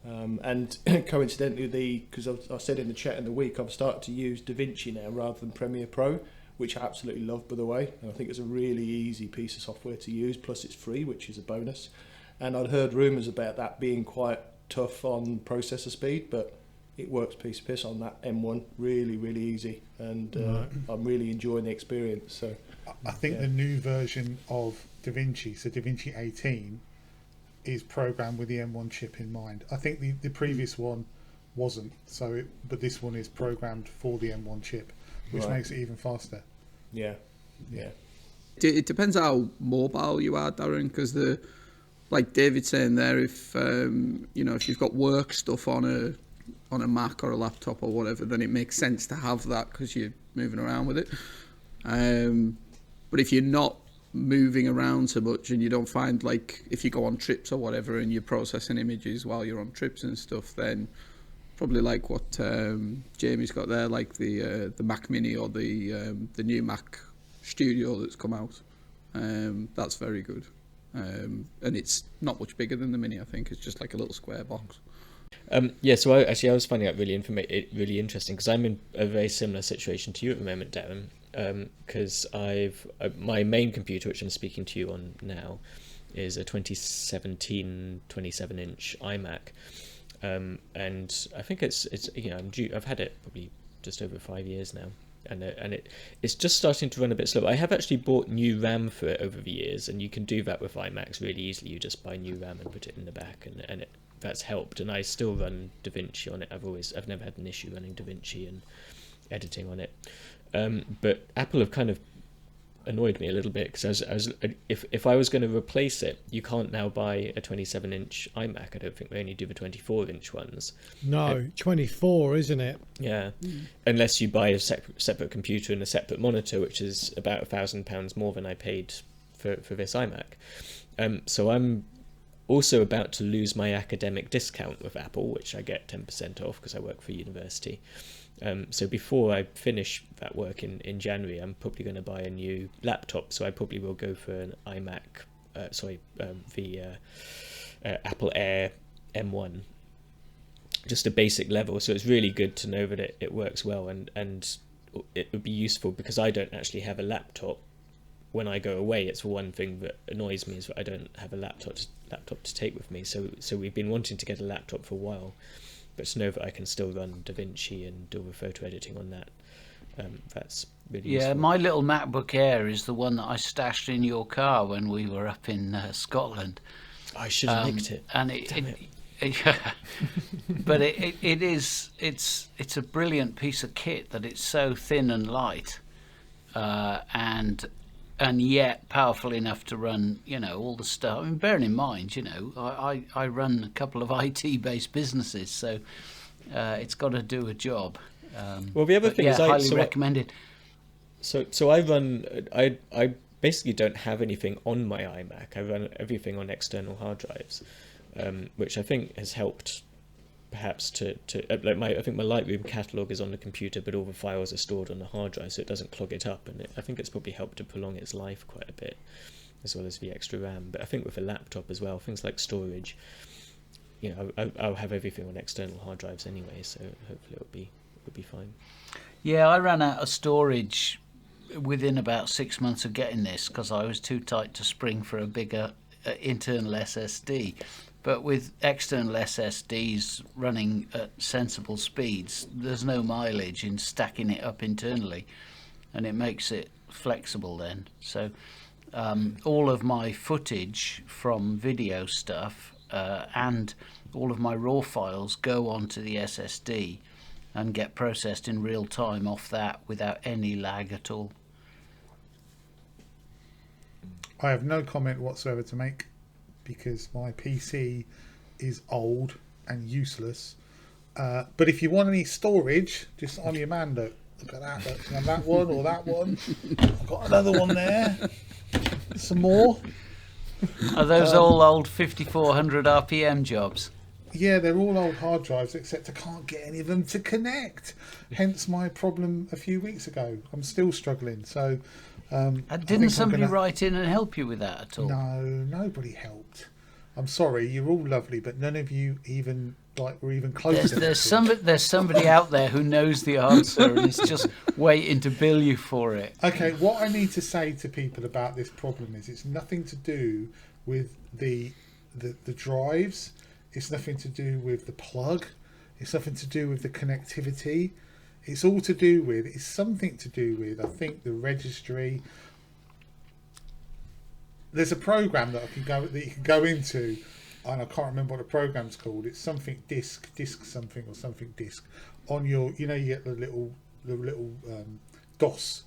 S2: And coincidentally, because I said in the chat in the week, I've started to use DaVinci now rather than Premiere Pro, which I absolutely love, by the way. And I think it's a really easy piece of software to use. Plus, it's free, which is a bonus. And I'd heard rumours about that being quite tough on processor speed, but it works piece of piss on that M1. Really, really easy, and I'm really enjoying the experience. So
S1: I think the new version of DaVinci, so DaVinci 18, is programmed with the M1 chip in mind. I think the previous one wasn't, but this one is programmed for the M1 chip, which makes it even faster.
S2: Yeah.
S5: It depends how mobile you are, Darren, because like David's saying there, if if you've got work stuff on a Mac or a laptop or whatever, then it makes sense to have that because you're moving around with it. But if you're not moving around so much and you don't find, like, if you go on trips or whatever and you're processing images while you're on trips and stuff, then probably like what Jamie's got there, like the Mac Mini or the new Mac Studio that's come out. That's very good. And it's not much bigger than the Mini. I think it's just like a little square box.
S3: So I was finding out really interesting, because I'm in a very similar situation to you at the moment, Darren. Because my main computer, which I'm speaking to you on now, is a 2017 27-inch iMac, and I think it's I've had it probably just over 5 years now. and it's just starting to run a bit slow. I have actually bought new RAM for it over the years, and you can do that with iMacs really easily. You just buy new RAM and put it in the back, and that's helped. And I still run DaVinci on it. I've never had an issue running DaVinci and editing on it. But Apple have kind of annoyed me a little bit, because if I was going to replace it, you can't now buy a 27-inch iMac. I don't think they only do the 24-inch ones.
S4: No, 24, isn't it?
S3: Yeah, unless you buy a separate computer and a separate monitor, which is about £1,000 more than I paid for this iMac. So I'm also about to lose my academic discount with Apple, which I get 10% off because I work for a university. So before I finish that work in January, I'm probably going to buy a new laptop. So I probably will go for an iMac, the Apple Air M1, just a basic level. So it's really good to know that it works well, and it would be useful because I don't actually have a laptop when I go away. It's one thing that annoys me, is that I don't have a laptop to take with me. So we've been wanting to get a laptop for a while. But to know that I can still run DaVinci and do the photo editing on that, that's really useful.
S6: My little MacBook Air is the one that I stashed in your car when we were up in Scotland.
S3: I should have nicked it.
S6: And but it's a brilliant piece of kit, that it's so thin and light, and yet powerful enough to run, all the stuff. I mean, bearing in mind, I run a couple of IT-based businesses, so it's got to do a job.
S3: Well, the other thing is,
S6: highly recommended.
S3: So I basically don't have anything on my iMac. I run everything on external hard drives, which I think has helped. Perhaps I think my Lightroom catalog is on the computer, but all the files are stored on the hard drive, so it doesn't clog it up, and I think it's probably helped to prolong its life quite a bit, as well as the extra RAM. But I think with a laptop as well, things like storage, I'll have everything on external hard drives anyway, so hopefully it'll be fine.
S6: Yeah, I ran out of storage within about 6 months of getting this, because I was too tight to spring for a bigger internal SSD. But with external SSDs running at sensible speeds, there's no mileage in stacking it up internally, and it makes it flexible then. So all of my footage from video stuff and all of my raw files go onto the SSD and get processed in real time off that without any lag at all.
S1: I have no comment whatsoever to make, because my PC is old and useless. But if you want any storage, just on your Mando, look at that. Look, and that one or that one. I've got another one there. Some more.
S6: Are those all old 5400 RPM jobs?
S1: Yeah, they're all old hard drives, except I can't get any of them to connect. Hence my problem a few weeks ago. I'm still struggling. So,
S6: didn't somebody write in and help you with that at all?
S1: No, nobody helped. I'm sorry, you're all lovely, but none of you even were even close.
S6: There's somebody out there who knows the answer and is just waiting to bill you for it.
S1: Okay, what I need to say to people about this problem is it's nothing to do with the drives. It's nothing to do with the plug. It's nothing to do with the connectivity. It's something to do with, I think, the registry. There's a program that you can go into, and I can't remember what the program's called. It's something disk something or something disk on your. You get the little DOS.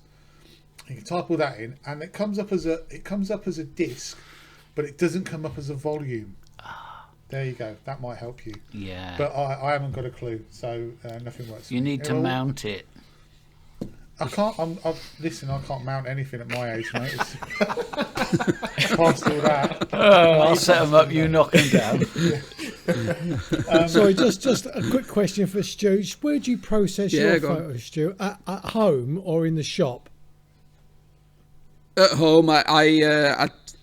S1: You can type all that in, and it comes up as a disk, but it doesn't come up as a volume. There you go. That might help you.
S6: Yeah.
S1: But I haven't got a clue, so nothing works.
S6: You need to mount it.
S1: I can't. I can't mount anything at my age, mate. Past all that.
S6: I'll set them up. You knock them down.
S4: Sorry, just a quick question for Stu. Where do you process your photos, Stu? At home or in the shop?
S5: At home.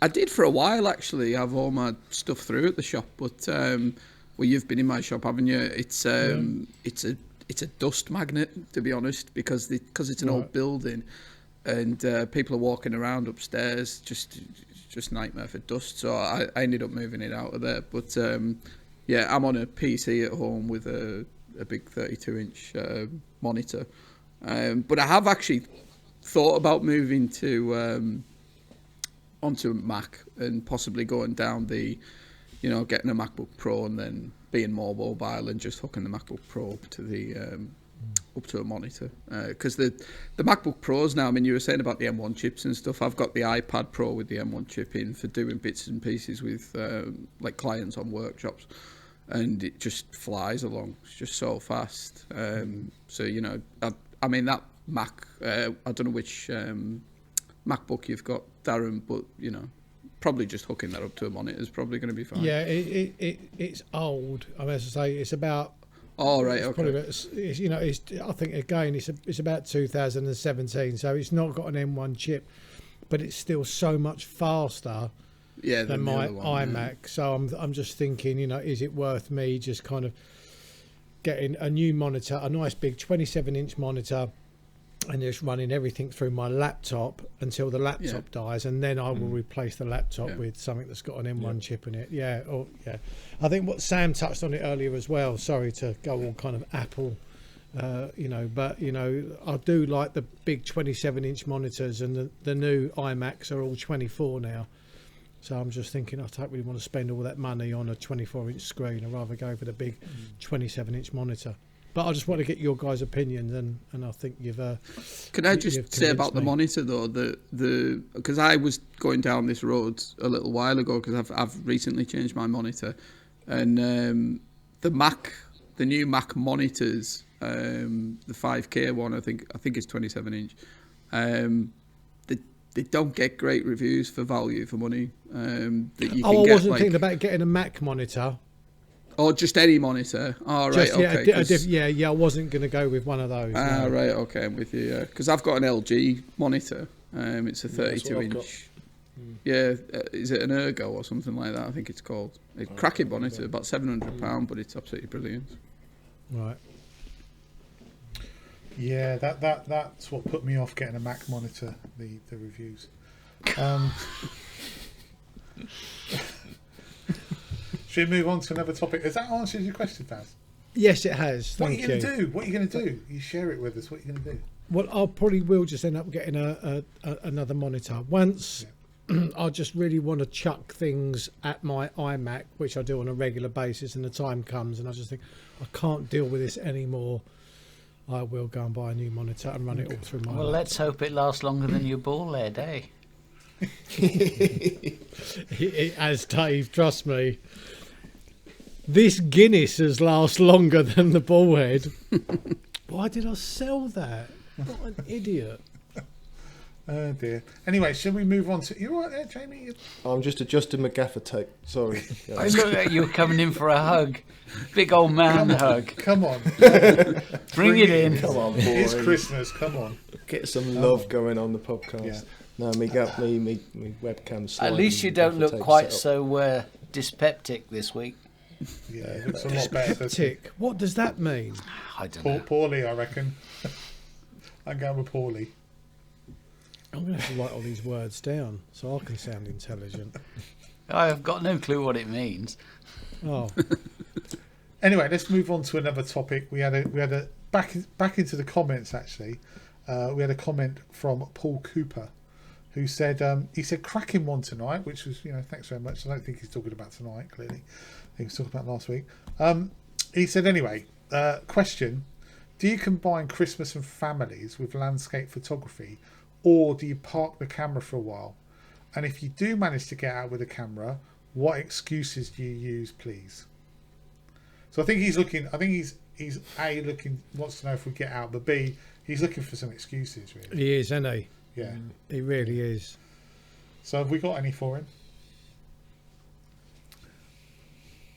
S5: I did for a while, actually, have all my stuff through at the shop, but you've been in my shop, haven't you? It's a dust magnet, to be honest, because it's an old building, and people are walking around upstairs, just nightmare for dust. So I ended up moving it out of there. But I'm on a PC at home with a big 32-inch monitor, But I have actually thought about moving to onto a Mac and possibly going down the, getting a MacBook Pro and then being more mobile and just hooking the MacBook Pro up to the up to a monitor. Because the MacBook Pros now, I mean, you were saying about the M1 chips and stuff. I've got the iPad Pro with the M1 chip in for doing bits and pieces with like clients on workshops, and it just flies along. It's just so fast. So I mean that Mac. I don't know which MacBook you've got, Darren, but probably just hooking that up to a monitor is probably going to be fine.
S4: Yeah, it's old. I mean, as I say, it's about.
S5: Oh right, okay.
S4: Probably I think again it's about 2017, so it's not got an M1 chip, but it's still so much faster than my iMac. Yeah. So I'm just thinking, is it worth me just kind of getting a new monitor, a nice big 27-inch monitor, and just running everything through my laptop until the laptop dies, and then I will replace the laptop with something that's got an M1 chip in it. I think what Sam touched on it earlier as well. Sorry to go all kind of Apple, but I do like the big 27-inch monitors, and the new iMacs are all 24 now. So I'm just thinking I don't really want to spend all that money on a 24-inch screen. I'd rather go for the big 27-inch monitor. But I just want to get your guys' opinions, and I think you've.
S5: Can I just say about the monitor though, because I was going down this road a little while ago because I've recently changed my monitor, and the new Mac monitors, the 5K one, I think it's 27-inch. They don't get great reviews for value for money. That you can
S4: I
S5: get,
S4: wasn't thinking about getting a Mac monitor.
S5: Or just any monitor. Oh, right, okay.
S4: I wasn't going to go with one of those.
S5: Ah, no. Right, okay, I'm with you, because I've got an LG monitor. It's a 32-inch. Yeah, is it an Ergo or something like that? I think it's called. It's a cracking monitor, about £700, but it's absolutely brilliant.
S4: Right.
S1: Yeah, that's what put me off getting a Mac monitor, the reviews. Should we move on to another topic? Has that answered your question, Daz?
S4: Yes, it has.
S1: What are you going to do? What are you going to do? You share it with us. What are you going to do?
S4: Well, I probably will just end up getting another monitor. Once I just really want to chuck things at my iMac, which I do on a regular basis, and the time comes and I just think, I can't deal with this anymore, I will go and buy a new monitor and run it all through my laptop.
S6: Let's hope it lasts longer than your ball head, eh?
S4: As Dave, trust me, this Guinness has lasted longer than the ball head. Why did I sell that? What an idiot.
S1: Oh dear. Anyway, shall we move on to... You all right there, Jamie?
S2: I'm just adjusting my gaffer tape. Sorry.
S6: I look like you were coming in for a hug. Big old man hug.
S1: Come on.
S6: Bring it in.
S2: Come on, boy.
S1: It's Christmas. Come on.
S2: Get some love going on the podcast. Yeah. No, me webcam sliding.
S6: At least you don't look quite so dyspeptic this week.
S1: Yeah, it looks a lot better.
S4: Dyspeptic? What does that mean?
S6: I don't know.
S1: Poorly, I reckon. I'm going with poorly.
S4: I'm going to have to write all these words down so I can sound intelligent.
S6: I've got no clue what it means.
S4: Oh.
S1: Anyway, let's move on to another topic. We had a back into the comments actually. We had a comment from Paul Cooper, who said he said cracking one tonight, which was thanks very much. I don't think he's talking about tonight. Clearly, he was talking about last week. He said anyway. Question: do you combine Christmas and families with landscape photography, or do you park the camera for a while? And if you do manage to get out with a camera, what excuses do you use, please? So I think he's looking. I think he's A, looking, wants to know if we get out, but B, he's looking for some excuses. Really,
S4: he is, isn't he?
S1: Yeah,
S4: he really is.
S1: So have we got any for him?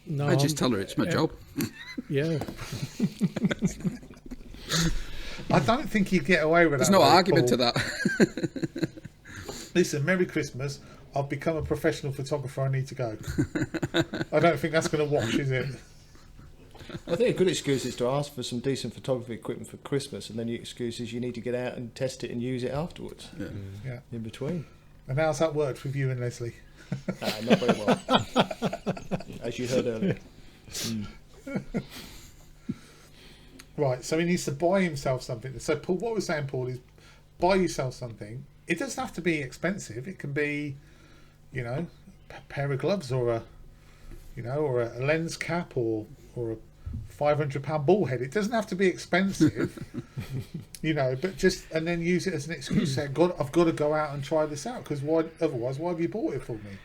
S5: No, I just tell her it's my job.
S4: Yeah.
S1: I don't think he'd get away with that.
S5: There's no argument to that.
S1: Listen, Merry Christmas. I've become a professional photographer. I need to go. I don't think that's going to wash, is it?
S2: I think a good excuse is to ask for some decent photography equipment for Christmas, and then your excuse is you need to get out and test it and use it afterwards.
S1: Yeah.
S2: In between.
S1: And how's that worked with you and Leslie?
S2: Not very well. As you heard earlier.
S1: Right, so he needs to buy himself something. So, Paul, what we're saying, Paul, is buy yourself something. It doesn't have to be expensive. It can be, a pair of gloves or a lens cap or a £500 ball head. It doesn't have to be expensive, but and then use it as an excuse. Say, I've got to go out and try this out because why have you bought it for me?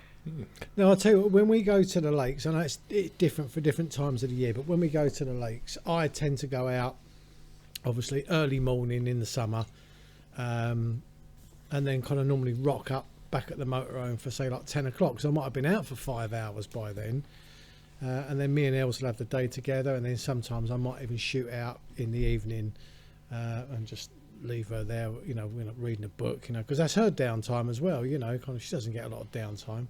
S4: No, I'll tell you what, when we go to the lakes, I know it's different for different times of the year, but when we go to the lakes, I tend to go out, obviously, early morning in the summer, and then kind of normally rock up back at the motorhome for, say, like 10 o'clock. So I might have been out for 5 hours by then. And then me and Els will have the day together, and then sometimes I might even shoot out in the evening and just leave her there, we're not reading a book, because that's her downtime as well, kind of, she doesn't get a lot of downtime.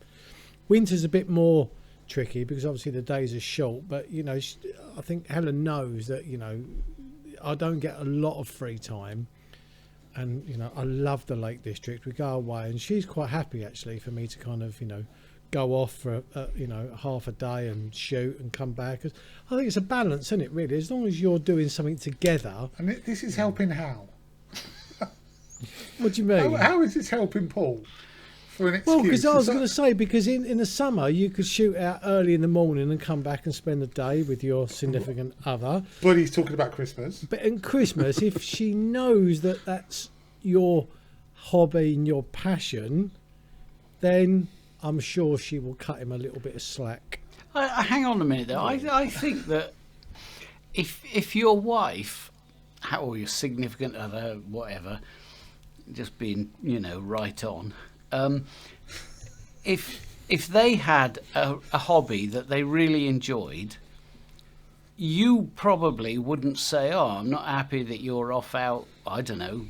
S4: Winter's a bit more tricky because obviously the days are short, but I think Helen knows that I don't get a lot of free time, and I love the Lake District. We go away and she's quite happy actually for me to kind of go off for half a day and shoot and come back. I think it's a balance, isn't it, really, as long as you're doing something together.
S1: And this is helping how?
S4: What do you mean?
S1: How is this helping Paul? For an excuse?
S4: Well, because I was going to say, because in the summer you could shoot out early in the morning and come back and spend the day with your significant other.
S1: But he's talking about Christmas.
S4: But in Christmas, if she knows that that's your hobby and your passion, then I'm sure she will cut him a little bit of slack.
S6: Hang on a minute, though. I think that if your wife or your significant other, whatever, just being right on, if they had a hobby that they really enjoyed, you probably wouldn't say, I'm not happy that you're off out, I don't know,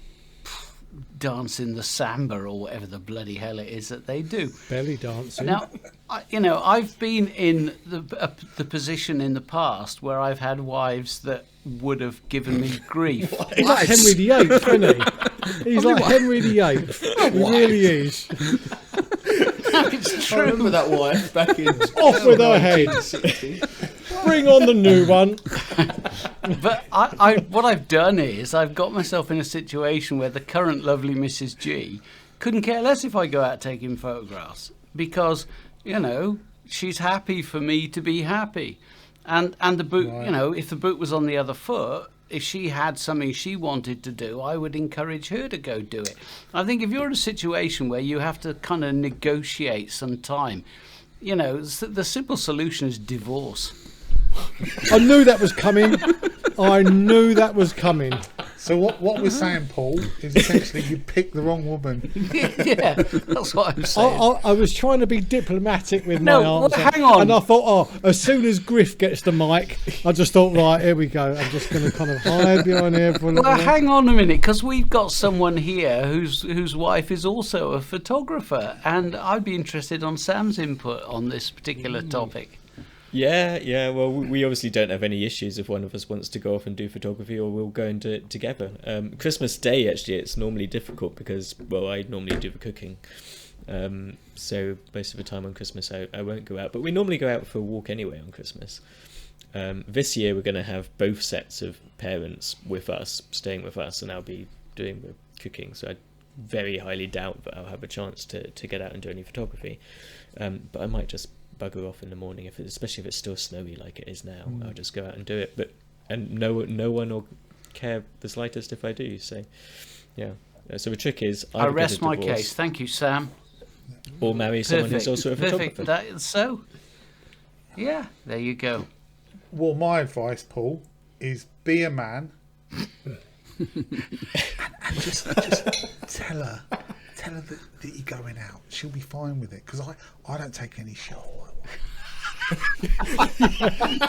S6: dancing the samba or whatever the bloody hell it is that they do.
S4: Belly dancing.
S6: Now, I've been in the position in the past where I've had wives that would have given me grief.
S4: He's like Henry VIII, isn't he? He's like Henry VIII. He really is.
S6: It's true.
S2: I remember that wife back in
S4: Off with her head. Bring on the new one.
S6: But what I've done is I've got myself in a situation where the current lovely Mrs. G couldn't care less if I go out taking photographs because, she's happy for me to be happy. And the boot,
S1: Right.
S6: If the boot was on the other foot, if she had something she wanted to do, I would encourage her to go do it. I think if you're in a situation where you have to kind of negotiate some time, the simple solution is divorce.
S4: I knew that was coming.
S1: So what we're saying, Paul, is essentially you picked the wrong woman.
S6: Yeah, that's what I'm saying.
S4: I was trying to be diplomatic with my answer.
S6: Hang on.
S4: And I thought, as soon as Griff gets the mic, I just thought, right, here we go. I'm just going to kind of hide behind here for a little while.
S6: Hang on a minute, because we've got someone here whose wife is also a photographer, and I'd be interested on Sam's input on this particular topic.
S3: Yeah. Well, we obviously don't have any issues if one of us wants to go off and do photography, or we'll go and do it together. Christmas Day, actually, it's normally difficult because, I normally do the cooking. So most of the time on Christmas, I won't go out. But we normally go out for a walk anyway on Christmas. This year, we're going to have both sets of parents with us, staying with us, and I'll be doing the cooking. So I very highly doubt that I'll have a chance to get out and do any photography. But I might just bugger off in the morning, especially if it's still snowy like it is now. I'll just go out and do it, and no one will care the slightest if I do. So yeah, so the trick is
S6: I rest my case. Thank you, Sam.
S3: Or marry someone who's also a photographer.
S6: So yeah, there you go.
S1: Well, my advice, Paul, is be a man and just tell her that you're going out. She'll be fine with it because I don't take any shit.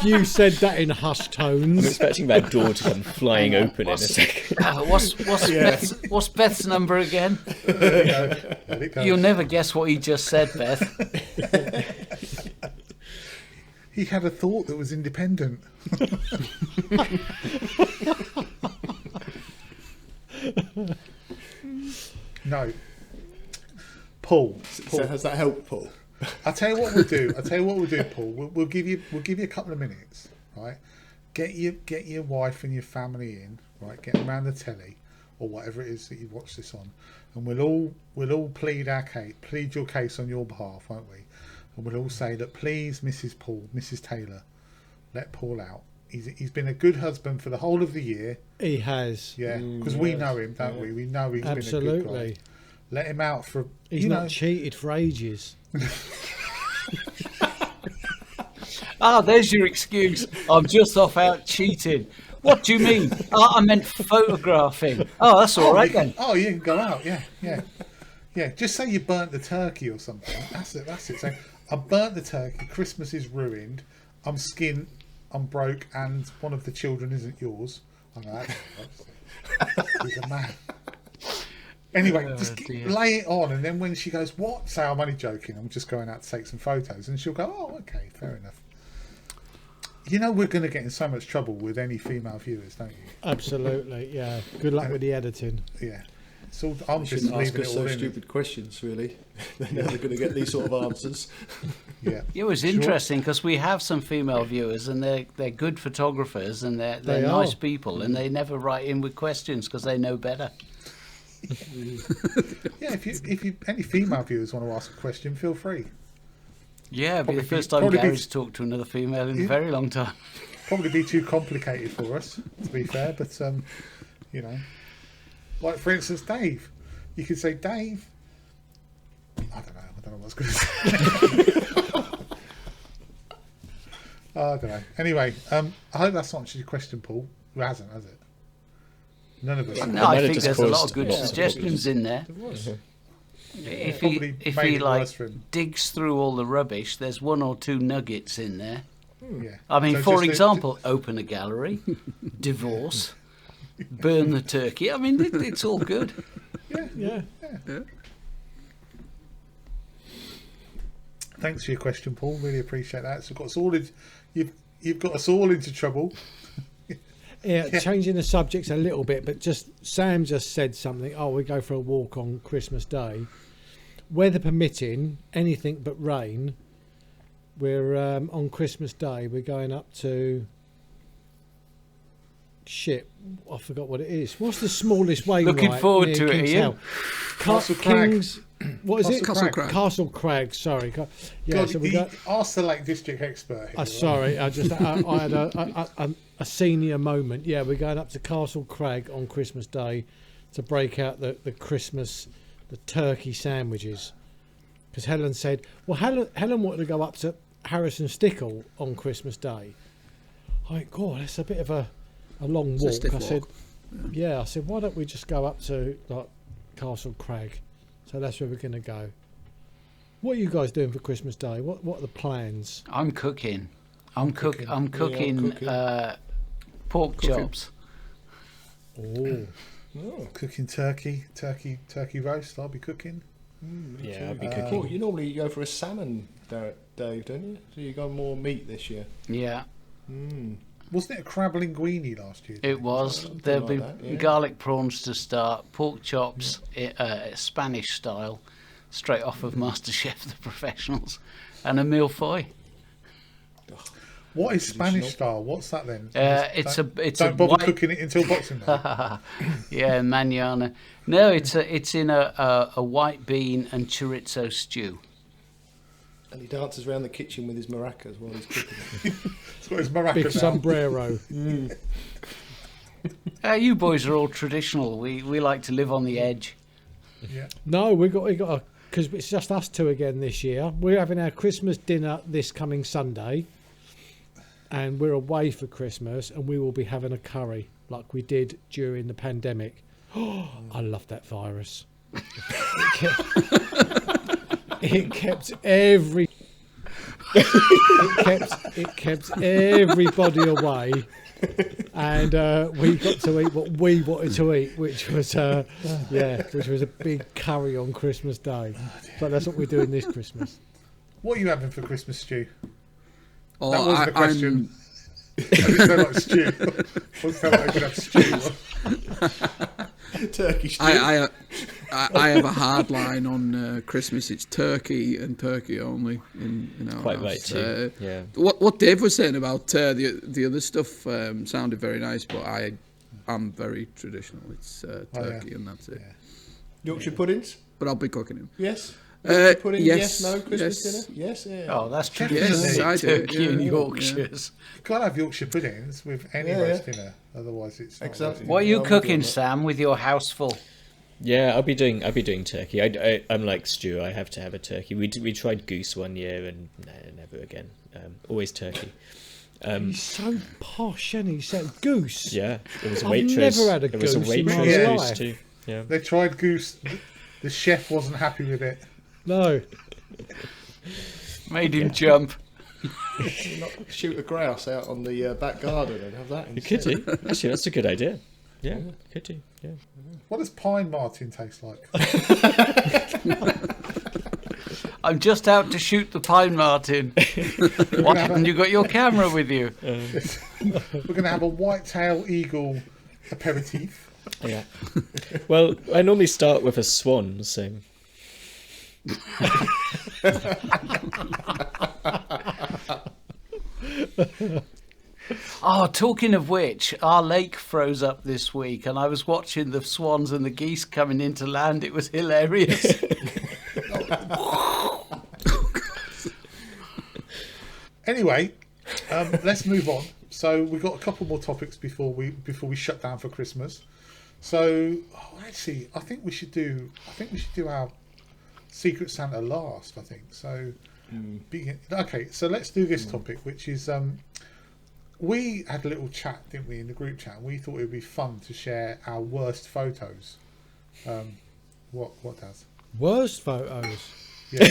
S4: You said that in hushed tones.
S3: I'm expecting that door to come flying open in a second.
S6: What's Beth's number again?
S1: Let it go.
S6: You'll never guess what he just said, Beth.
S1: He had a thought that was independent. No. Paul.
S2: So has that helped, Paul?
S1: I'll tell you what we'll do, Paul. We'll give you a couple of minutes, right? get your wife and your family in, right? Get them around the telly or whatever it is that you watch this on, and we'll all plead your case on your behalf, won't we? And we'll all say that, please, Mrs. Taylor, let Paul out. He's been a good husband for the whole of the year.
S4: He has.
S1: Yeah, because we know him, don't we? We know he's been a good guy. Let him out for.
S4: He's not cheated for ages.
S6: There's your excuse. I'm just off out cheating. What do you mean? I meant photographing. Oh, that's all right then.
S1: Oh, you can go out. Yeah. Just say you burnt the turkey or something. That's it. Say, I burnt the turkey. Christmas is ruined. I'm skint. I'm broke, and one of the children isn't yours. I know he's a man. Anyway, lay it on, and then when she goes, "What?" Say, "I'm only joking. I'm just going out to take some photos," and she'll go, "Oh, okay, fair enough." You know we're going to get in so much trouble with any female viewers, don't you?
S4: Absolutely, yeah. Good luck with the editing.
S1: Yeah. So I'm just
S2: shouldn't ask
S1: leaving
S2: us
S1: it all
S2: so
S1: in.
S2: stupid questions, really. They're never going to get these sort of answers.
S1: Yeah.
S6: It was interesting because we have some female viewers, and they're good photographers, and they're
S4: They
S6: nice
S4: are.
S6: people, and they never write in with questions because they know better.
S1: Yeah, if you any female viewers want to ask a question, feel free.
S6: Yeah, it'll be the
S1: Probably
S6: first time
S1: probably
S6: Gary's talked to another female in a very long time.
S1: Probably be too complicated for us, to be fair, but you know, like for instance, Dave. You could say, Dave. I don't know what I was going to say. I don't know. Anyway, I hope that's answered your question, Paul. It hasn't, has it? None of us.
S6: No, I
S3: might have
S6: think
S3: just
S6: there's a lot
S3: caused
S6: of good
S3: lots of
S6: suggestions in there. If he
S1: made it
S6: like
S1: worse for him.
S6: digs through all the rubbish, there's one or two nuggets in there.
S1: Yeah.
S6: I mean,
S1: So
S6: for
S1: just
S6: example, open a gallery, divorce, burn the turkey. I mean, it's all good.
S4: Yeah.
S1: Thanks for your question, Paul. Really appreciate that. So got us all you've got us all into trouble.
S4: Yeah, changing the subjects a little bit, but Sam just said something. Oh, we go for a walk on Christmas Day. Weather permitting, anything but rain. We're on Christmas Day. We're going up to. Shit, I forgot what it is. What's the smallest way?
S6: Looking forward
S4: near
S6: to it,
S4: King's
S6: Ian.
S4: Health?
S1: Castle Crag.
S4: King's. What is it?
S5: Castle Crag.
S4: Castle Crag. Sorry. Yeah.
S1: God,
S4: So we go.
S1: ask the Lake District expert. Here,
S4: Sorry, I had a senior moment. Yeah, we're going up to Castle Crag on Christmas Day to break out the turkey sandwiches. Because Helen said, well, Helen wanted to go up to Harrison Stickle on Christmas Day. I went, God, that's a bit of a long
S5: It's a
S4: walk.
S5: stiff
S4: I said,
S5: walk.
S4: yeah, I said, why don't we just go up to like Castle Crag? So that's where we're going to go. What are you guys doing for Christmas Day? What are the plans?
S6: I'm cooking. I'm cooking
S2: cooking.
S6: pork chops.
S4: Oh,
S1: cooking turkey roast. I'll be cooking.
S3: Yeah, I'll be
S2: Cool.
S3: cooking.
S2: You normally go for a salmon, Dave, don't you? So you go more meat this year.
S6: Yeah,
S1: Wasn't it a crab linguine last year?
S6: it was.
S2: Something
S6: There'll
S2: like
S6: be
S2: that, yeah.
S6: garlic prawns to start, pork chops, Spanish style, straight off of MasterChef, The Professionals, and a mille-feuille.
S1: What is Spanish style? What's that then?
S6: It's
S1: Don't
S6: a
S1: bother
S6: white,
S1: cooking it until Boxing Day.
S6: yeah, manana. No, it's in a white bean and chorizo stew.
S2: And he dances around the kitchen with his maracas while he's cooking it.
S1: It's got his maraca
S4: big
S1: now.
S4: sombrero.
S6: You boys are all traditional. We like to live on the edge.
S1: Yeah.
S4: No, we got because it's just us two again this year. We're having our Christmas dinner this coming Sunday, and we're away for Christmas, and we will be having a curry like we did during the pandemic. I love that virus. It kept everybody away, and we got to eat what we wanted to eat, which was a big curry on Christmas Day. But that's what we're doing this Christmas.
S1: What are you having for Christmas, Stu?
S5: Oh,
S1: That was the question. I didn't say like stew. What's that like? I could have stew.
S2: Turkey stew.
S5: I have a hard line on Christmas. It's turkey and turkey only in our
S3: Quite
S5: house.
S3: right too. Yeah.
S5: What Dave was saying about the other stuff sounded very nice, but I'm very traditional. It's turkey and that's it.
S1: Yeah.
S2: Yorkshire puddings?
S5: But I'll be cooking them.
S2: Yes. Pudding?
S5: Yes.
S2: No. Christmas
S5: Yes.
S2: dinner? Yes. Yeah.
S6: Oh, that's
S1: Yes,
S6: traditional
S5: I do,
S6: turkey
S5: yeah,
S6: and
S5: yeah.
S6: Yorkshires.
S1: You can't have Yorkshire puddings with any
S2: Yeah,
S1: roast
S2: yeah.
S1: dinner, otherwise it's not
S2: Exactly.
S6: What are you
S2: Yeah, I'm
S6: cooking,
S2: doing that.
S6: Sam, with your house full?
S3: Yeah, I'll be doing turkey. I'm like Stu. I have to have a turkey. We tried goose one year and never again. Always turkey.
S4: He's so posh, and he said goose.
S3: Yeah, it was a
S4: I've
S3: waitress.
S4: never had a
S3: It was a
S4: goose in
S3: waitress
S1: my
S3: goose
S4: life.
S3: too. Yeah.
S1: They tried goose. The chef wasn't happy with it.
S4: No.
S6: Made him jump.
S2: Shoot a grouse out on the back garden and have that
S3: You
S2: instead.
S3: could do. Actually, that's a good idea. Yeah, could do. Yeah.
S1: What does pine martin taste like?
S6: I'm just out to shoot the pine martin. What happened? You got your camera with you?
S1: We're going to have a white-tailed eagle aperitif.
S3: Yeah. Well, I normally start with a swan, so.
S6: Oh, talking of which, our lake froze up this week, and I was watching the swans and the geese coming into land. It was hilarious.
S1: Anyway, let's move on. So we've got a couple more topics before we shut down for Christmas. So actually, I think we should do our Secret Santa last. I think so. Okay, so let's do this topic, which is we had a little chat, didn't we, in the group chat? And we thought it would be fun to share our worst photos. What does?
S4: Worst photos.
S1: Yeah.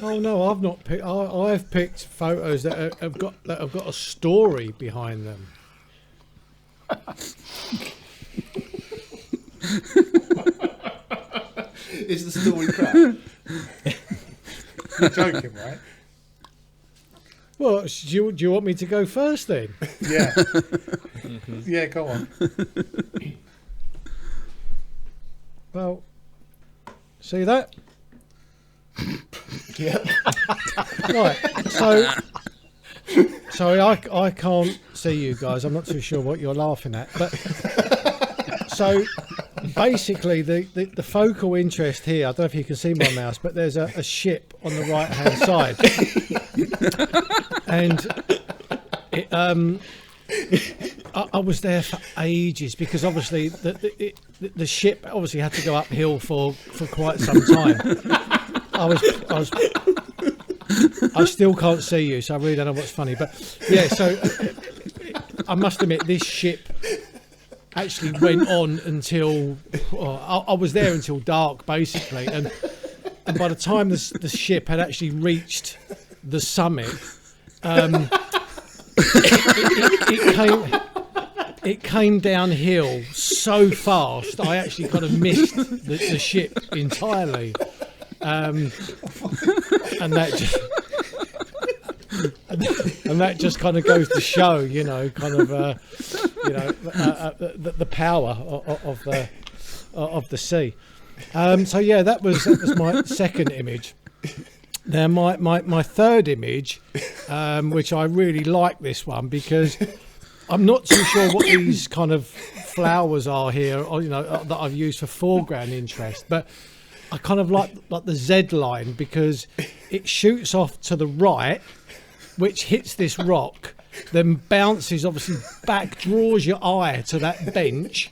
S4: Oh no, I've not picked. I've picked photos that have got a story behind them.
S2: Is the story crap?
S1: You're joking, right?
S4: Well, do you want me to go first then?
S1: Yeah. Yeah, go on.
S4: Well, see that?
S2: Yep.
S4: Right. So, sorry, I can't see you guys. I'm not too sure what you're laughing at. But so basically, the focal interest here. I don't know if you can see my mouse, but there's a ship on the right hand side, and it, I was there for ages because obviously the ship obviously had to go uphill for quite some time. I still can't see you, so I really don't know what's funny. But yeah, so I must admit, this ship actually went on until I was there until dark, basically, and by the time the ship had actually reached the summit, it came downhill so fast. I actually kind of missed the ship entirely. And that just kind of goes to show, the power of the sea. So yeah, that was my second image. Now my third image, which I really like this one because I'm not too sure what these kind of flowers are here, or that I've used for foreground interest, but I kind of like the Z line because it shoots off to the right, which hits this rock, then bounces obviously back, draws your eye to that bench,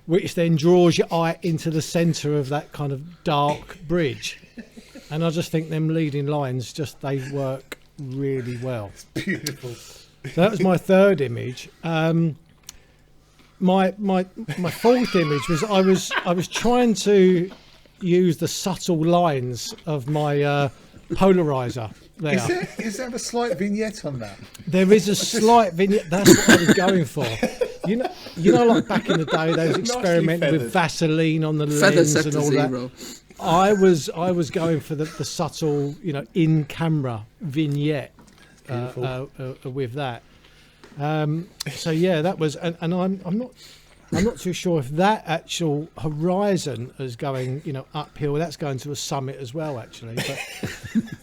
S4: which then draws your eye into the centre of that kind of dark bridge. And I just think them leading lines they work really well.
S1: It's beautiful.
S4: So that was my third image. My fourth image was I was trying to use the subtle lines of my polarizer there.
S1: Is there a slight vignette on that?
S4: There is a slight vignette. That's what I was going for. You know, like back in the day, they was experimenting with Vaseline on the lens and all that. I was going for the subtle, in camera vignette with that. So yeah, that was, and I'm not I'm not too sure if that actual horizon is going, uphill. That's going to a summit as well, actually. But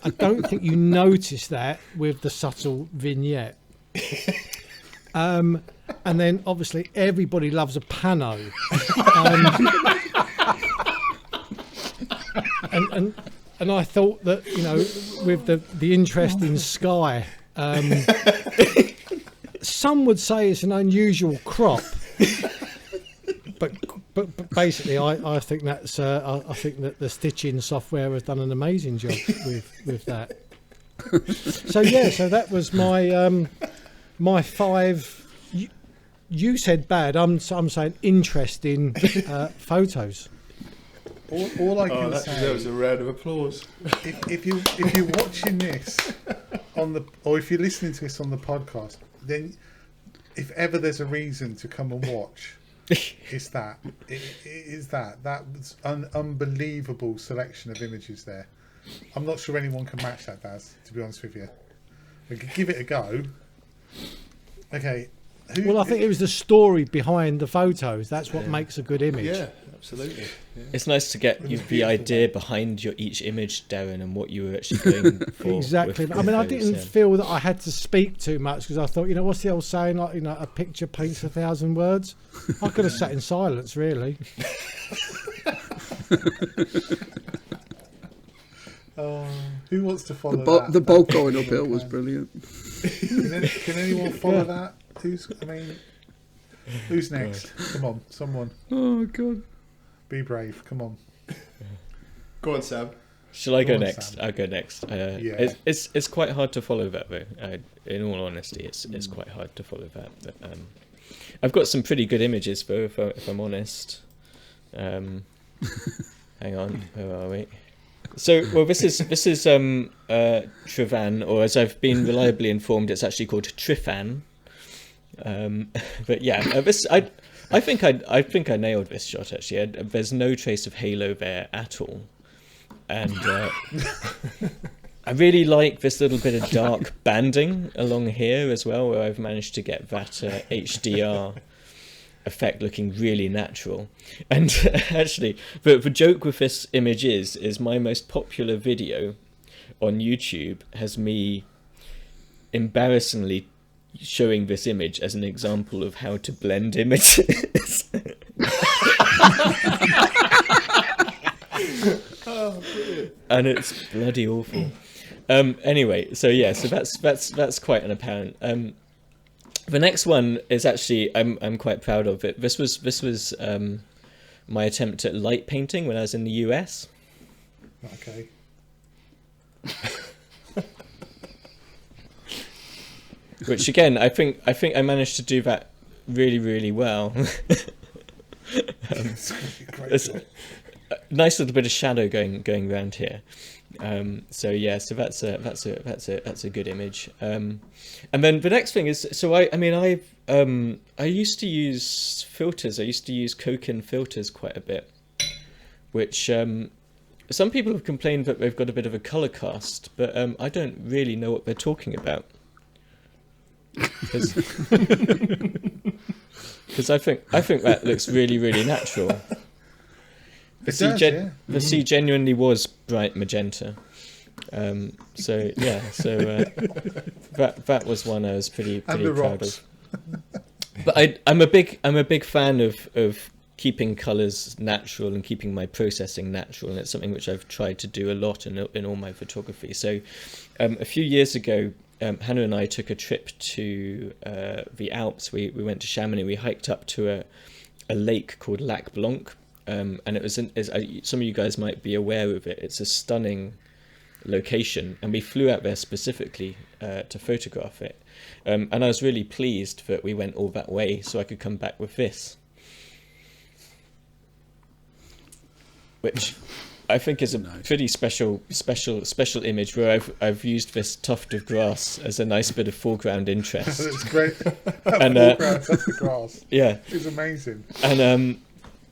S4: I don't think you notice that with the subtle vignette. And then obviously everybody loves a pano. And I thought that, with the interest in Sky, some would say it's an unusual crop, but basically I think that's I think that the stitching software has done an amazing job with that. So that was my my 5. You said bad. I'm saying interesting photos.
S1: All I can
S2: that
S1: say
S2: deserves a round of applause.
S1: if you're watching this or if you're listening to this on the podcast, then if ever there's a reason to come and watch, it's that. It is that. That was an unbelievable selection of images there. I'm not sure anyone can match that, Daz, to be honest with you. We could give it a go. Okay.
S4: Well, I think it was the story behind the photos. That's what makes a good image.
S2: Yeah, absolutely. Yeah.
S3: It's nice to get the idea behind each image, Darren, and what you were actually going for.
S4: Exactly. I mean, I didn't feel that I had to speak too much because I thought, what's the old saying? Like, a picture paints 1,000 words. I could have sat in silence, really.
S1: Who wants to follow that?
S5: The boat going uphill was brilliant.
S1: Can anyone follow that? Who's next? Come on, someone.
S5: Oh God!
S1: Be brave. Come on.
S2: Go on, Sam.
S3: Shall I go
S1: on,
S3: next?
S1: Sam.
S3: I'll go next.
S1: Yeah.
S3: It's quite hard to follow that though. In all honesty, it's quite hard to follow that. But, I've got some pretty good images though, if I'm honest. Hang on, where are we? So, well, this is Trivan, or as I've been reliably informed, it's actually called Trifan. But yeah, this I think I nailed this shot actually. There's no trace of halo there at all, and I really like this little bit of dark banding along here as well, where I've managed to get that HDR effect looking really natural. And actually, the joke with this image is my most popular video on YouTube has me embarrassingly showing this image as an example of how to blend images. And it's bloody awful. Anyway, so that's quite an apparent. The next one is actually I'm quite proud of it. This was my attempt at light painting when I was in the US.
S1: Okay.
S3: Which again, I think I managed to do that really, really well. It's a nice little bit of shadow going around here. So that's a good image. And then the next thing is, so I used to use filters. I used to use Koken filters quite a bit, which some people have complained that they've got a bit of a color cast, but I don't really know what they're talking about. Because I think that looks really, really natural. The sea genuinely was bright magenta. That was one I was pretty proud of. But I'm a big fan of keeping colours natural and keeping my processing natural, and it's something which I've tried to do a lot in all my photography. So a few years ago, Hannah and I took a trip to the Alps. We went to Chamonix. We hiked up to a lake called Lac Blanc, and it was some of you guys might be aware of it. It's a stunning location, and we flew out there specifically to photograph it. And I was really pleased that we went all that way so I could come back with this, which I think is a pretty special image, where I've used this tuft of grass as a nice bit of foreground interest.
S1: It's great.
S3: And
S1: foreground tuft of grass.
S3: Yeah,
S1: it's amazing.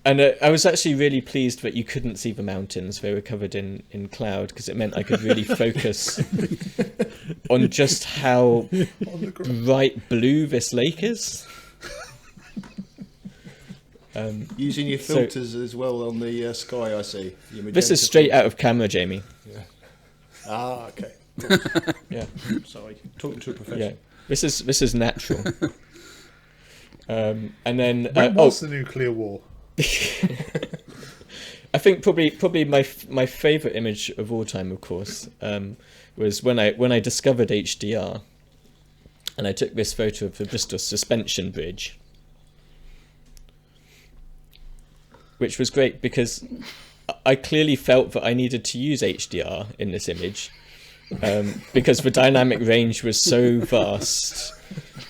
S3: And I was actually really pleased that you couldn't see the mountains; they were covered in cloud, because it meant I could really focus on just how bright blue this lake is.
S2: Using your filters as well on the sky, I see.
S3: This is straight out of camera, Jamie.
S2: Yeah. Ah, okay.
S3: Yeah.
S2: Sorry, talking to a professional.
S3: Yeah. This is natural. And then
S1: When was the nuclear war?
S3: I think probably my favourite image of all time, of course, was when I discovered HDR, and I took this photo of the Bristol Suspension Bridge, which was great because I clearly felt that I needed to use HDR in this image, because the dynamic range was so vast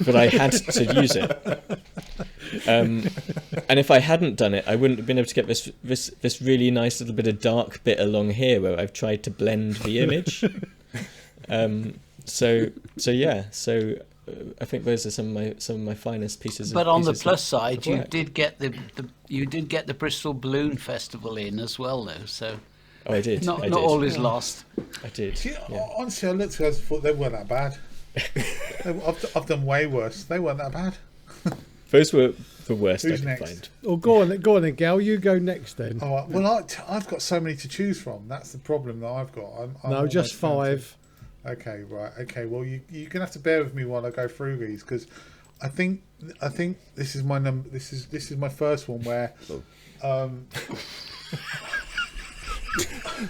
S3: that I had to use it. And if I hadn't done it, I wouldn't have been able to get this really nice little bit of dark bit along here where I've tried to blend the image. So I think those are some of my finest pieces.
S6: But on the plus side, you did get the Bristol Balloon Festival in as well, though. So
S3: I did.
S6: Not all is lost.
S3: I did.
S1: See, honestly, I looked at those and thought they weren't that bad. I've done way worse. They weren't that bad.
S3: Those were the worst
S1: Who's
S3: I could
S1: next?
S3: find.
S4: Well, go on then, Gal. You go next then.
S1: Oh, well, I've got so many to choose from. That's the problem that I've got. I'm
S4: No, just
S1: almost
S4: 5.
S1: Okay, right. Okay, well, you're gonna have to bear with me while I go through these because I think this is my number. This is my first one where.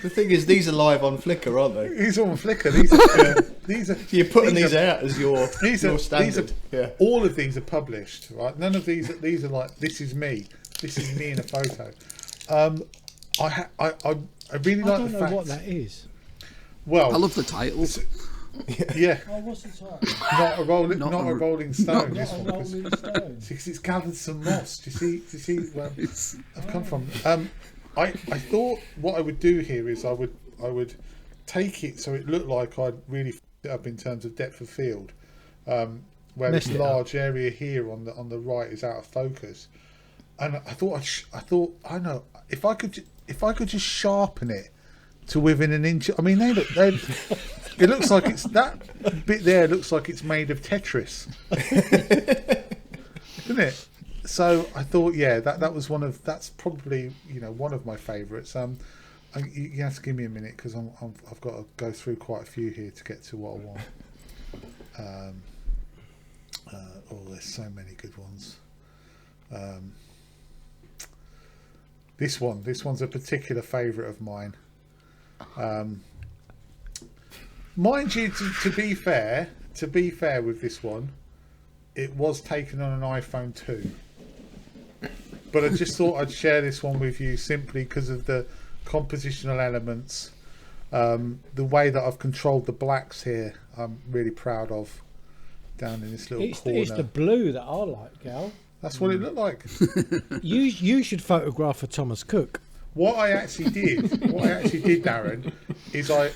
S2: The thing is, these are live on Flickr, aren't they?
S1: These are on Flickr. These are.
S2: You're putting these out as your
S1: These
S2: standard.
S1: are all of these are published, right? None of these are like this is me. This is me in a photo. I really like the fact.
S4: I don't know what that is.
S1: Well,
S5: I love the titles.
S1: Yeah.
S4: Oh, what's the title?
S1: Not a rolling stone. This
S4: Not a
S1: one,
S4: Rolling Stone.
S1: because it's gathered some moss. Do you see where I've come from? I thought what I would do here is I would take it so it looked like I'd really f***ed it up in terms of depth of field, where this large area here on the right is out of focus, and I thought if I could just sharpen it to within an inch. I mean, it looks like it's that bit there. Looks like it's made of Tetris, doesn't it? So I thought, yeah, that was that's probably one of my favourites. You have to give me a minute because I've got to go through quite a few here to get to what I want. There's so many good ones. This one's a particular favourite of mine. Mind you, to be fair with this one, it was taken on an iPhone 2. But I just thought I'd share this one with you simply because of the compositional elements, the way that I've controlled the blacks here. I'm really proud of down in this little corner.
S4: It's the blue that I like, Gal.
S1: That's what it looked like.
S4: You should photograph for Thomas Cook.
S1: What I actually did, Darren, is I've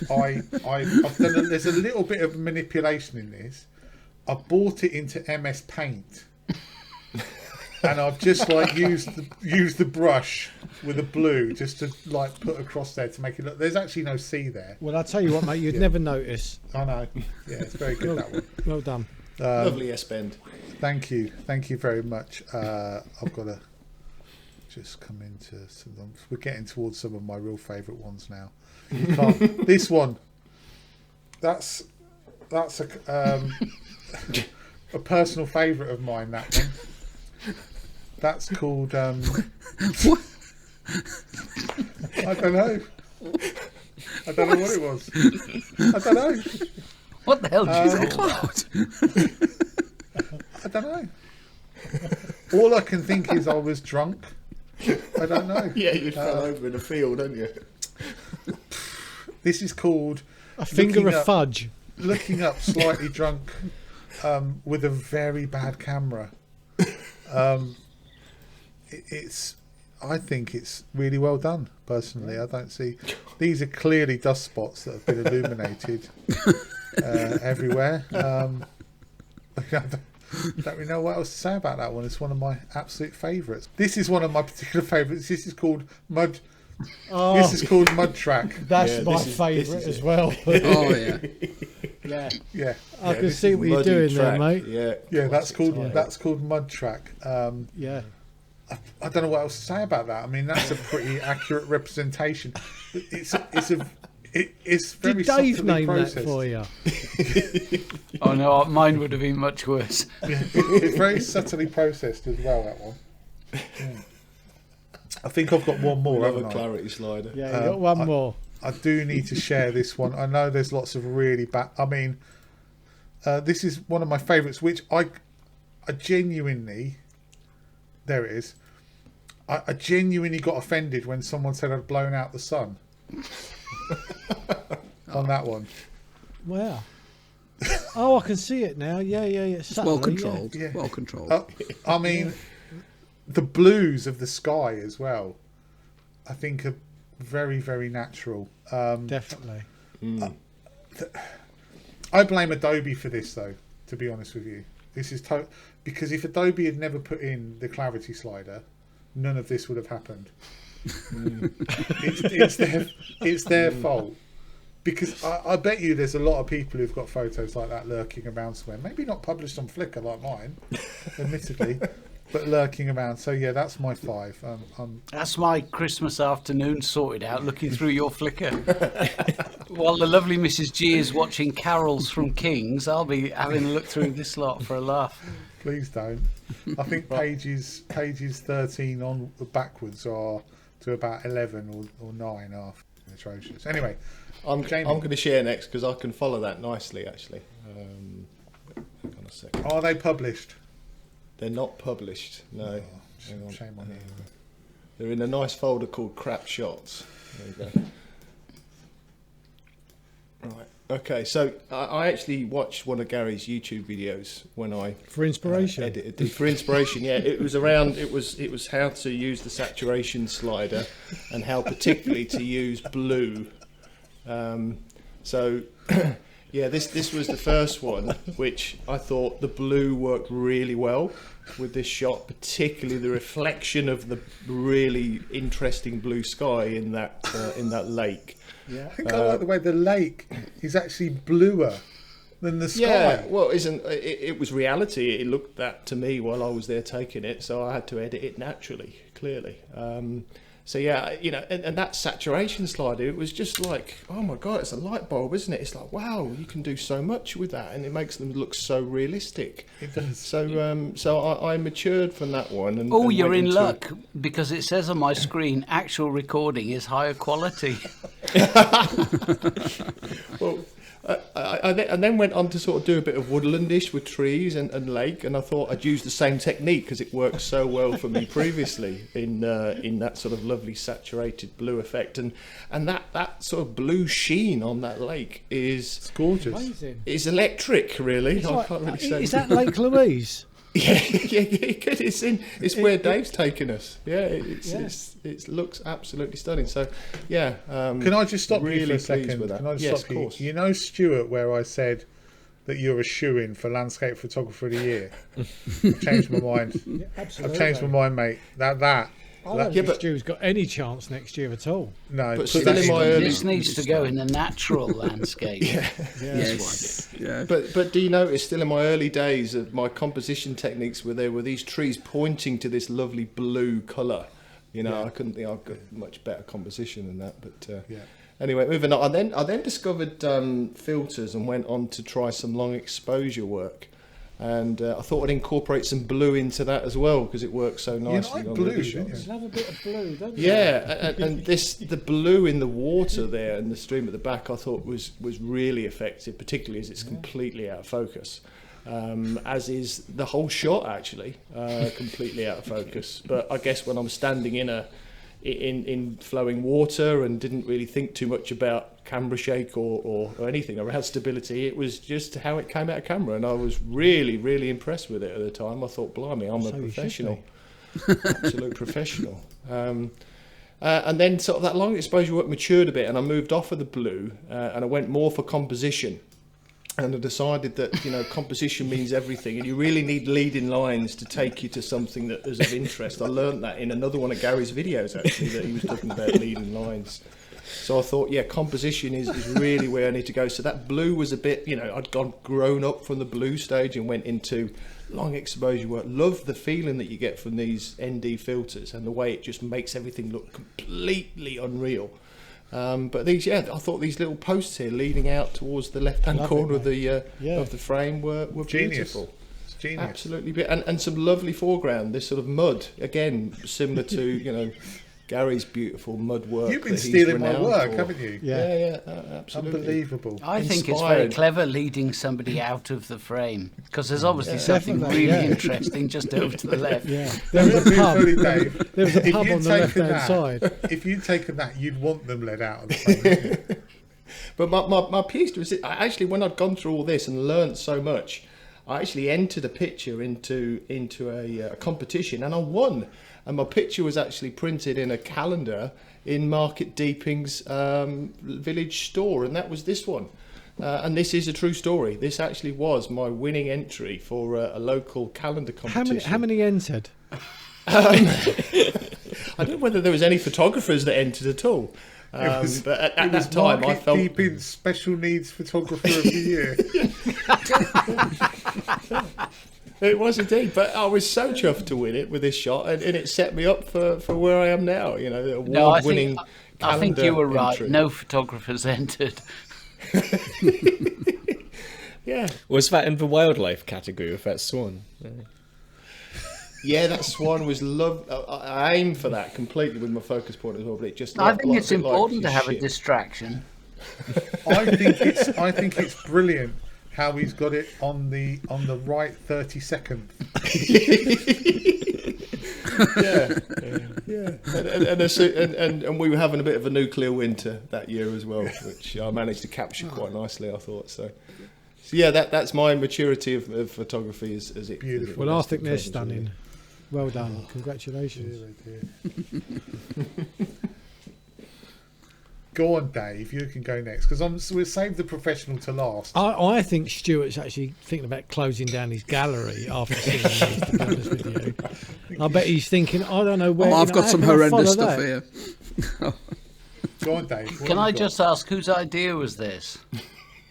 S1: done. There's a little bit of manipulation in this. I bought it into MS Paint, and I've just used the brush with the blue just to put across there to make it look. There's actually no C there.
S4: Well, I'll tell you what, mate. You'd never notice.
S1: I know. Yeah, it's very good that one.
S4: Well done.
S2: Lovely S-bend.
S1: Thank you very much. I've got to just come into some. We're getting towards some of my real favourite ones now. This one, that's a personal favourite of mine. That one. That's called.
S5: What?
S1: I don't know. I don't know what it was. I don't know.
S6: What the hell did you call that?
S1: I don't know. All I can think is I was drunk. I don't know.
S2: Yeah, you fell over in a field, didn't you?
S1: This is called
S4: A finger of fudge.
S1: Looking up slightly drunk with a very bad camera. I think it's really well done. Personally, I don't see. These are clearly dust spots that have been illuminated everywhere. I don't really know what else to say about that one. It's one of my absolute favourites. This is one of my particular favourites. This is called Mud.
S4: Oh,
S1: This is called Mud Track.
S4: that's my favourite as well.
S5: Oh yeah.
S4: Yeah.
S1: Yeah,
S4: I can see what you're
S2: Muddy
S4: doing
S2: track.
S4: there, mate.
S2: Yeah.
S1: yeah. That's
S2: Classic
S1: called
S2: type.
S1: Mud Track.
S4: Yeah.
S1: I don't know what else to say about that. I mean, that's a pretty accurate representation. It's very
S4: Did Dave
S1: subtly
S4: name
S1: processed.
S4: that for you?
S6: Oh no, mine would have been much worse.
S1: Yeah, it's very subtly processed as well, that one. Yeah. I think I've got one more,
S2: Another
S1: haven't I?
S2: clarity slider.
S4: Yeah, you got one more.
S1: I do need to share this one. I know there's lots of really bad... I mean, this is one of my favourites, which I genuinely... There it is. I genuinely got offended when someone said I'd blown out the sun. On that one.
S4: Wow. Oh, I can see it now. Yeah.
S5: It's well controlled.
S1: Yeah.
S5: Well controlled.
S1: I mean, the blues of the sky as well, I think are very, very natural.
S4: Definitely.
S1: I blame Adobe for this, though, to be honest with you. This is because if Adobe had never put in the clarity slider, none of this would have happened. It's their fault. Because I bet you there's a lot of people who've got photos like that lurking around somewhere. Maybe not published on Flickr like mine, admittedly, but lurking around. So yeah, that's my 5.
S6: That's my Christmas afternoon sorted out, looking through your Flickr. While the lovely Mrs. G is watching carols from Kings, I'll be having a look through this lot for a laugh.
S1: Please don't. I think pages 13 on backwards are to about 11 or 9 are atrocious. Anyway,
S2: I'm
S1: Jamie.
S2: going to share next because I can follow that nicely, actually. Hang on a second.
S1: Are they published?
S2: They're not published, no. Hang on.
S1: Shame on you.
S2: They're in a nice folder called Crap Shots. There you go. Right. Okay, so I actually watched one of Gary's YouTube videos when I
S4: For inspiration.
S2: edited it. For inspiration, yeah. It was around. It was how to use the saturation slider and how particularly to use blue. So yeah, this was the first one, which I thought the blue worked really well with this shot, particularly the reflection of the really interesting blue sky in that lake.
S1: Yeah, I think I like the way the lake is actually bluer than the sky.
S2: Yeah, well, it was reality. It looked that to me while I was there taking it, so I had to edit it naturally, clearly. So yeah, and that saturation slider, it was just like, oh my god, it's a light bulb, isn't it? It's like, wow, you can do so much with that, and it makes them look so realistic.
S1: It does.
S2: So I matured from that one. And
S6: You're
S2: went
S6: in
S2: into-
S6: luck, because it says on my screen, actual recording is higher quality.
S2: Well, I then went on to sort of do a bit of woodlandish with trees and lake, and I thought I'd use the same technique because it worked so well for me previously in that sort of lovely saturated blue effect, and that sort of blue sheen on that lake
S1: It's gorgeous.
S4: Amazing.
S2: is electric, really.
S4: It's
S2: I
S4: like-
S2: can't really say.
S4: is that Lake Louise?
S2: Yeah, it's where Dave's taken us. Yeah, it looks absolutely stunning. So, yeah.
S1: Can I just stop you for
S2: really
S1: a
S2: pleased
S1: second?
S2: with that.
S1: Can I just
S2: Yes,
S1: stop
S2: of
S1: you?
S2: course.
S1: You know, Stuart, where I said that you're a shoo-in for landscape photographer of the year. I've changed my mind.
S4: Yeah, absolutely.
S1: I've changed my mind, mate. That.
S4: I don't think Stu's got any chance next year at all.
S1: No,
S2: But
S1: put
S2: still
S1: that
S2: in my early-
S6: This needs to go in the natural landscape.
S5: Yes. Yeah.
S2: But do you notice, still in my early days of my composition techniques, where there were these trees pointing to this lovely blue colour? I couldn't think I've got much better composition than that. But
S1: Yeah.
S2: anyway, moving on. I then discovered filters and went on to try some long exposure work. And I thought I'd incorporate some blue into that as well because it works so nicely
S1: like
S2: on
S1: blue,
S2: the other
S1: don't
S2: shots.
S1: you?
S4: Love a bit of blue, don't you?
S2: Yeah, and the blue in the water there and the stream at the back, I thought was really effective, particularly as it's completely out of focus, as is the whole shot actually, completely out of focus. But I guess when I'm standing in flowing water and didn't really think too much about camera shake or anything around stability, it was just how it came out of camera, and I was really, really impressed with it at the time. I thought, blimey, I'm a
S4: So you should
S2: professional. Absolute professional. And then sort of that long exposure work matured a bit, and I moved off of the blue and I went more for composition. And I decided that composition means everything, and you really need leading lines to take you to something that is of interest. I learned that in another one of Gary's videos actually, that he was talking about leading lines. So I thought, composition is really where I need to go. So that blue was a bit, I'd grown up from the blue stage and went into long exposure work. Love the feeling that you get from these ND filters and the way it just makes everything look completely unreal. But these, I thought these little posts here leading out towards the left-hand corner of the frame were beautiful.
S1: It's genius.
S2: Absolutely, and some lovely foreground. This sort of mud, again, similar to Gary's beautiful mud work.
S1: You've been stealing my work,
S2: for.
S1: haven't you?
S2: Yeah, absolutely.
S1: Unbelievable.
S6: I think it's very clever leading somebody out of the frame, because there's obviously something really interesting just over to the left.
S4: Yeah, there was a pub.
S1: Dave,
S4: There was a pub on the left-hand side.
S1: If you'd taken that, you'd want them led out of the frame.
S2: But my piece was, actually, when I'd gone through all this and learnt so much, I actually entered a picture into a competition, and I won. And my picture was actually printed in a calendar in Market Deeping's village store, and that was this one. And this is a true story. This actually was my winning entry for a local calendar competition.
S4: How many entered?
S2: I don't know whether there was any photographers that entered at all. But at that time, I felt
S1: Deeping's special needs photographer of the year.
S2: It was indeed, but I was so chuffed to win it with this shot, and it set me up for where I am now. The award-winning.
S6: I think you were right.
S2: Entry.
S6: No photographers entered.
S2: Yeah.
S3: Was that in the wildlife category with that swan?
S2: Yeah, that swan was loved. I aimed for that completely with my focus point as well, but it just.
S6: I think it's important to have a distraction.
S1: I think it's brilliant how he's got it on the right 32nd.
S2: And we were having a bit of a nuclear winter that year as well, which I managed to capture quite nicely, I thought. So yeah, that's my maturity of photography. Is it
S1: beautiful?
S4: Well, I think they're stunning. Well done, congratulations.
S1: Go on, Dave. You can go next because we'll save the professional to last.
S4: I think Stuart's actually thinking about closing down his gallery after seeing these, to be honest with you. I bet he's thinking, I don't know where.
S5: I've got some horrendous stuff here.
S1: Go on, Dave.
S6: Can I just ask whose idea was this?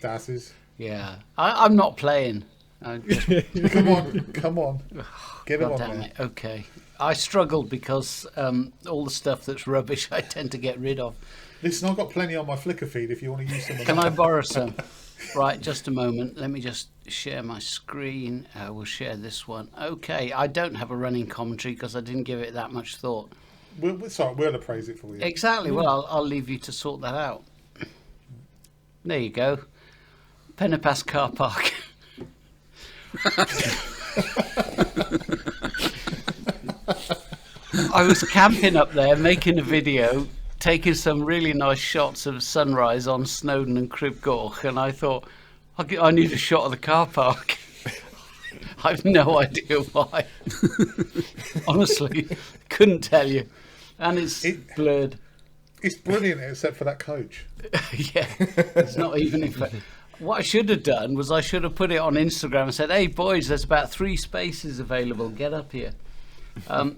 S1: Das's.
S6: Yeah, I'm not playing.
S1: Come on. Get him on
S6: damn
S1: there.
S6: it. Okay. I struggled because all the stuff that's rubbish I tend to get rid of.
S1: Listen, I've got plenty on my Flickr feed if you want to use some of
S6: Can
S1: that.
S6: I borrow some? Right, just a moment. Let me just share my screen. We'll share this one. Okay, I don't have a running commentary because I didn't give it that much thought.
S1: We'll appraise it for you.
S6: Exactly. Well, I'll leave you to sort that out. There you go. Pennepass car park. I was camping up there, making a video, taking some really nice shots of sunrise on Snowdon and Cribgorch, and I thought, I need a shot of the car park. I have no idea why. Honestly, couldn't tell you. And it's blurred.
S1: It's brilliant except for that coach.
S6: Yeah, it's not even in fact. What I should have done was I should have put it on Instagram and said, hey boys, there's about 3 spaces available, get up here.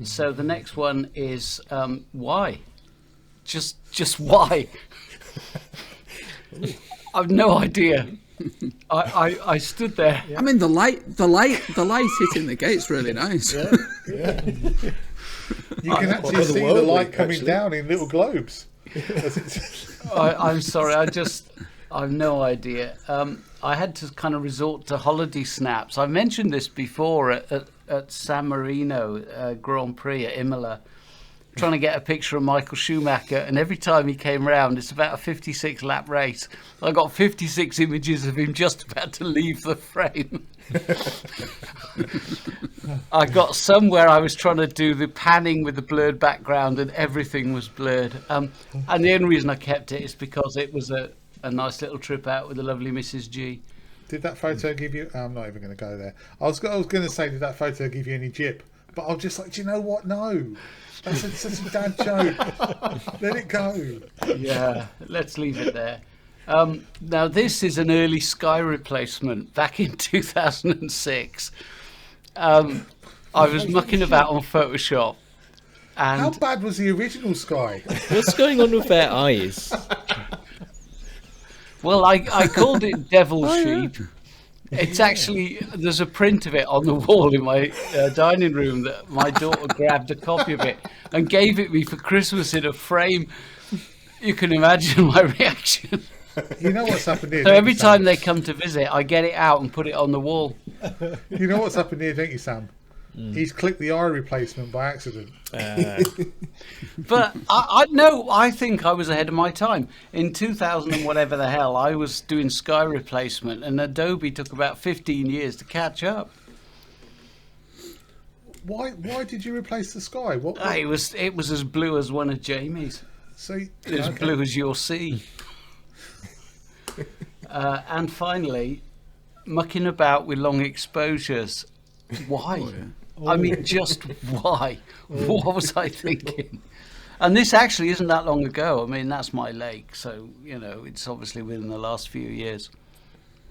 S6: So the next one is why? Just why? I've no idea. I stood there.
S5: I mean, the light hitting the gate's really nice.
S2: Yeah.
S1: You can actually see the light coming down in little globes.
S6: I'm sorry, I've no idea. I had to kind of resort to holiday snaps. I mentioned this before at San Marino Grand Prix at Imola, trying to get a picture of Michael Schumacher, and every time he came round, it's about a 56 lap race. I got 56 images of him just about to leave the frame. I got somewhere I was trying to do the panning with the blurred background and everything was blurred. And the only reason I kept it is because it was a nice little trip out with the lovely Mrs. G.
S1: Did that photo give you... I'm not even going to go there. I was going to say, did that photo give you any jip? But I was just like, do you know what? No. That's such a dad joke. Let it go.
S6: Yeah, let's leave it there. Now, this is an early Sky replacement back in 2006. I was mucking about on Photoshop. And
S1: how bad was the original Sky?
S3: What's going on with their eyes?
S6: Well, I called it Devil Sheep. It's actually, there's a print of it on the wall in my dining room that my daughter grabbed a copy of it and gave it me for Christmas in a frame. You can imagine my reaction.
S1: You know what's happened here?
S6: So every time they come to visit, I get it out and put it on the wall.
S1: You know what's happened here, don't you, Sam? He's clicked the eye replacement by accident.
S6: But I think I was ahead of my time. In 2000 and whatever the hell, I was doing Sky replacement, and Adobe took about 15 years to catch up.
S1: Why did you replace the Sky? What?
S6: It was as blue as one of Jamie's.
S1: So
S6: As blue as your sea. And finally, mucking about with long exposures. Why?
S5: Oh, yeah.
S6: I mean, just why? What was I thinking? And this actually isn't that long ago. I mean, that's my lake, so, you know, it's obviously within the last few years.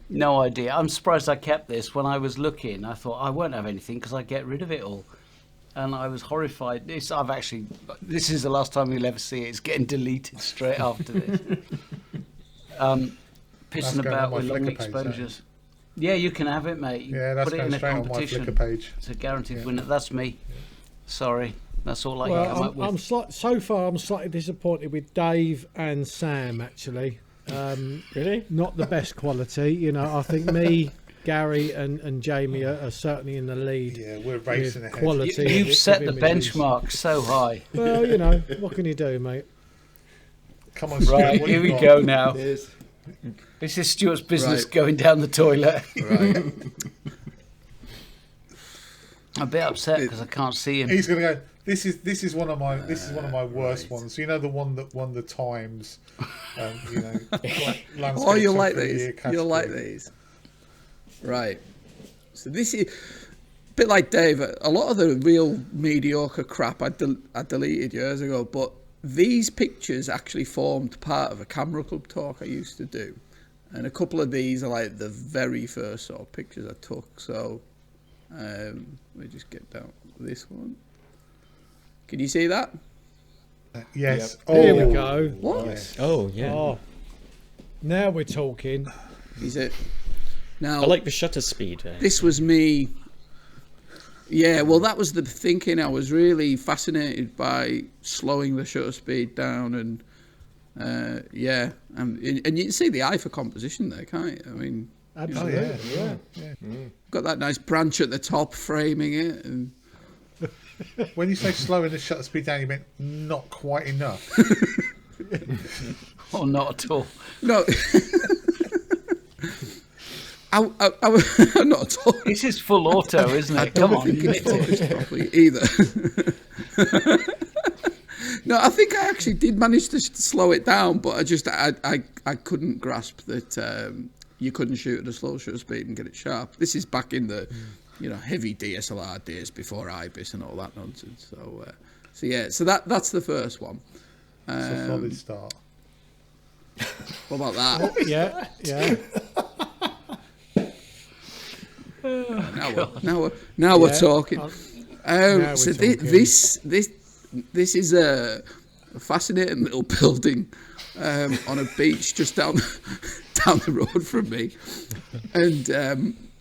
S6: No idea. I'm surprised I kept this. When I was looking, I thought I won't have anything because I get rid of it all. And I was horrified. This is the last time you'll ever see it. It's getting deleted straight after this. Pissing about with long exposures. Yeah, you can have it, mate.
S1: Yeah, that's
S6: put it in
S1: going
S6: a
S1: straight on my
S6: competition.
S1: Flickr page.
S6: It's a guaranteed winner. That's me. Sorry, that's all I can come up
S4: I'm
S6: with.
S4: so far I'm slightly disappointed with Dave and Sam actually.
S3: Really?
S4: Not the best quality. You know, I think me, Gary, and Jamie are certainly in the lead.
S1: Yeah, we're racing
S4: with
S1: ahead.
S4: quality.
S6: You've
S4: of
S6: set the
S4: images.
S6: benchmark so high.
S4: Well, you know, what can you do, mate?
S1: Come on, Stuart,
S6: Right,
S1: what
S6: here
S1: you
S6: we
S1: got?
S6: go now.
S2: There's
S6: This is Stuart's business
S5: Right.
S6: going down the toilet.
S5: Right.
S6: I'm a bit upset because I can't see him.
S1: He's going to go. This is one of my worst ones. You know, the one that won the Times. You know,
S5: Oh, you'll like
S1: landscape
S5: these.
S1: of the year
S5: You'll like
S1: category.
S5: these. Right. So this is a bit like Dave. A lot of the real mediocre crap I deleted years ago, but these pictures actually formed part of a camera club talk I used to do. And a couple of these are like the very first sort of pictures I took. So let me just get down to this one. Can you see that?
S1: Yes.
S4: Here
S1: Oh,
S4: we go.
S5: What?
S1: yes.
S3: Oh, yeah.
S4: Oh, now we're talking.
S5: Is it? Now,
S3: I like the shutter speed.
S5: this was me. Yeah, well, that was the thinking. I was really fascinated by slowing the shutter speed down, and yeah, and you can see the eye for composition there, can't you? I mean,
S4: Absolutely.
S1: yeah.
S5: got that nice branch at the top framing it, and
S1: When you say slowing the shutter speed down, you meant not quite enough.
S6: Or not at all.
S5: no. I'm not at all.
S6: This is full auto, isn't
S5: I
S6: it? Come
S5: don't
S6: on,
S5: think it's
S6: admit it.
S5: focused properly either. No, I think I actually did manage to slow it down, but I couldn't grasp that you couldn't shoot at a slow shutter speed and get it sharp. This is back in the heavy DSLR days before IBIS and all that nonsense. So yeah, so that's the first one.
S1: It's a solid start.
S5: What about that?
S4: Yeah.
S5: Now we're talking.
S4: Now
S5: So
S4: we're talking.
S5: this is a fascinating little building on a beach just down the road from me, and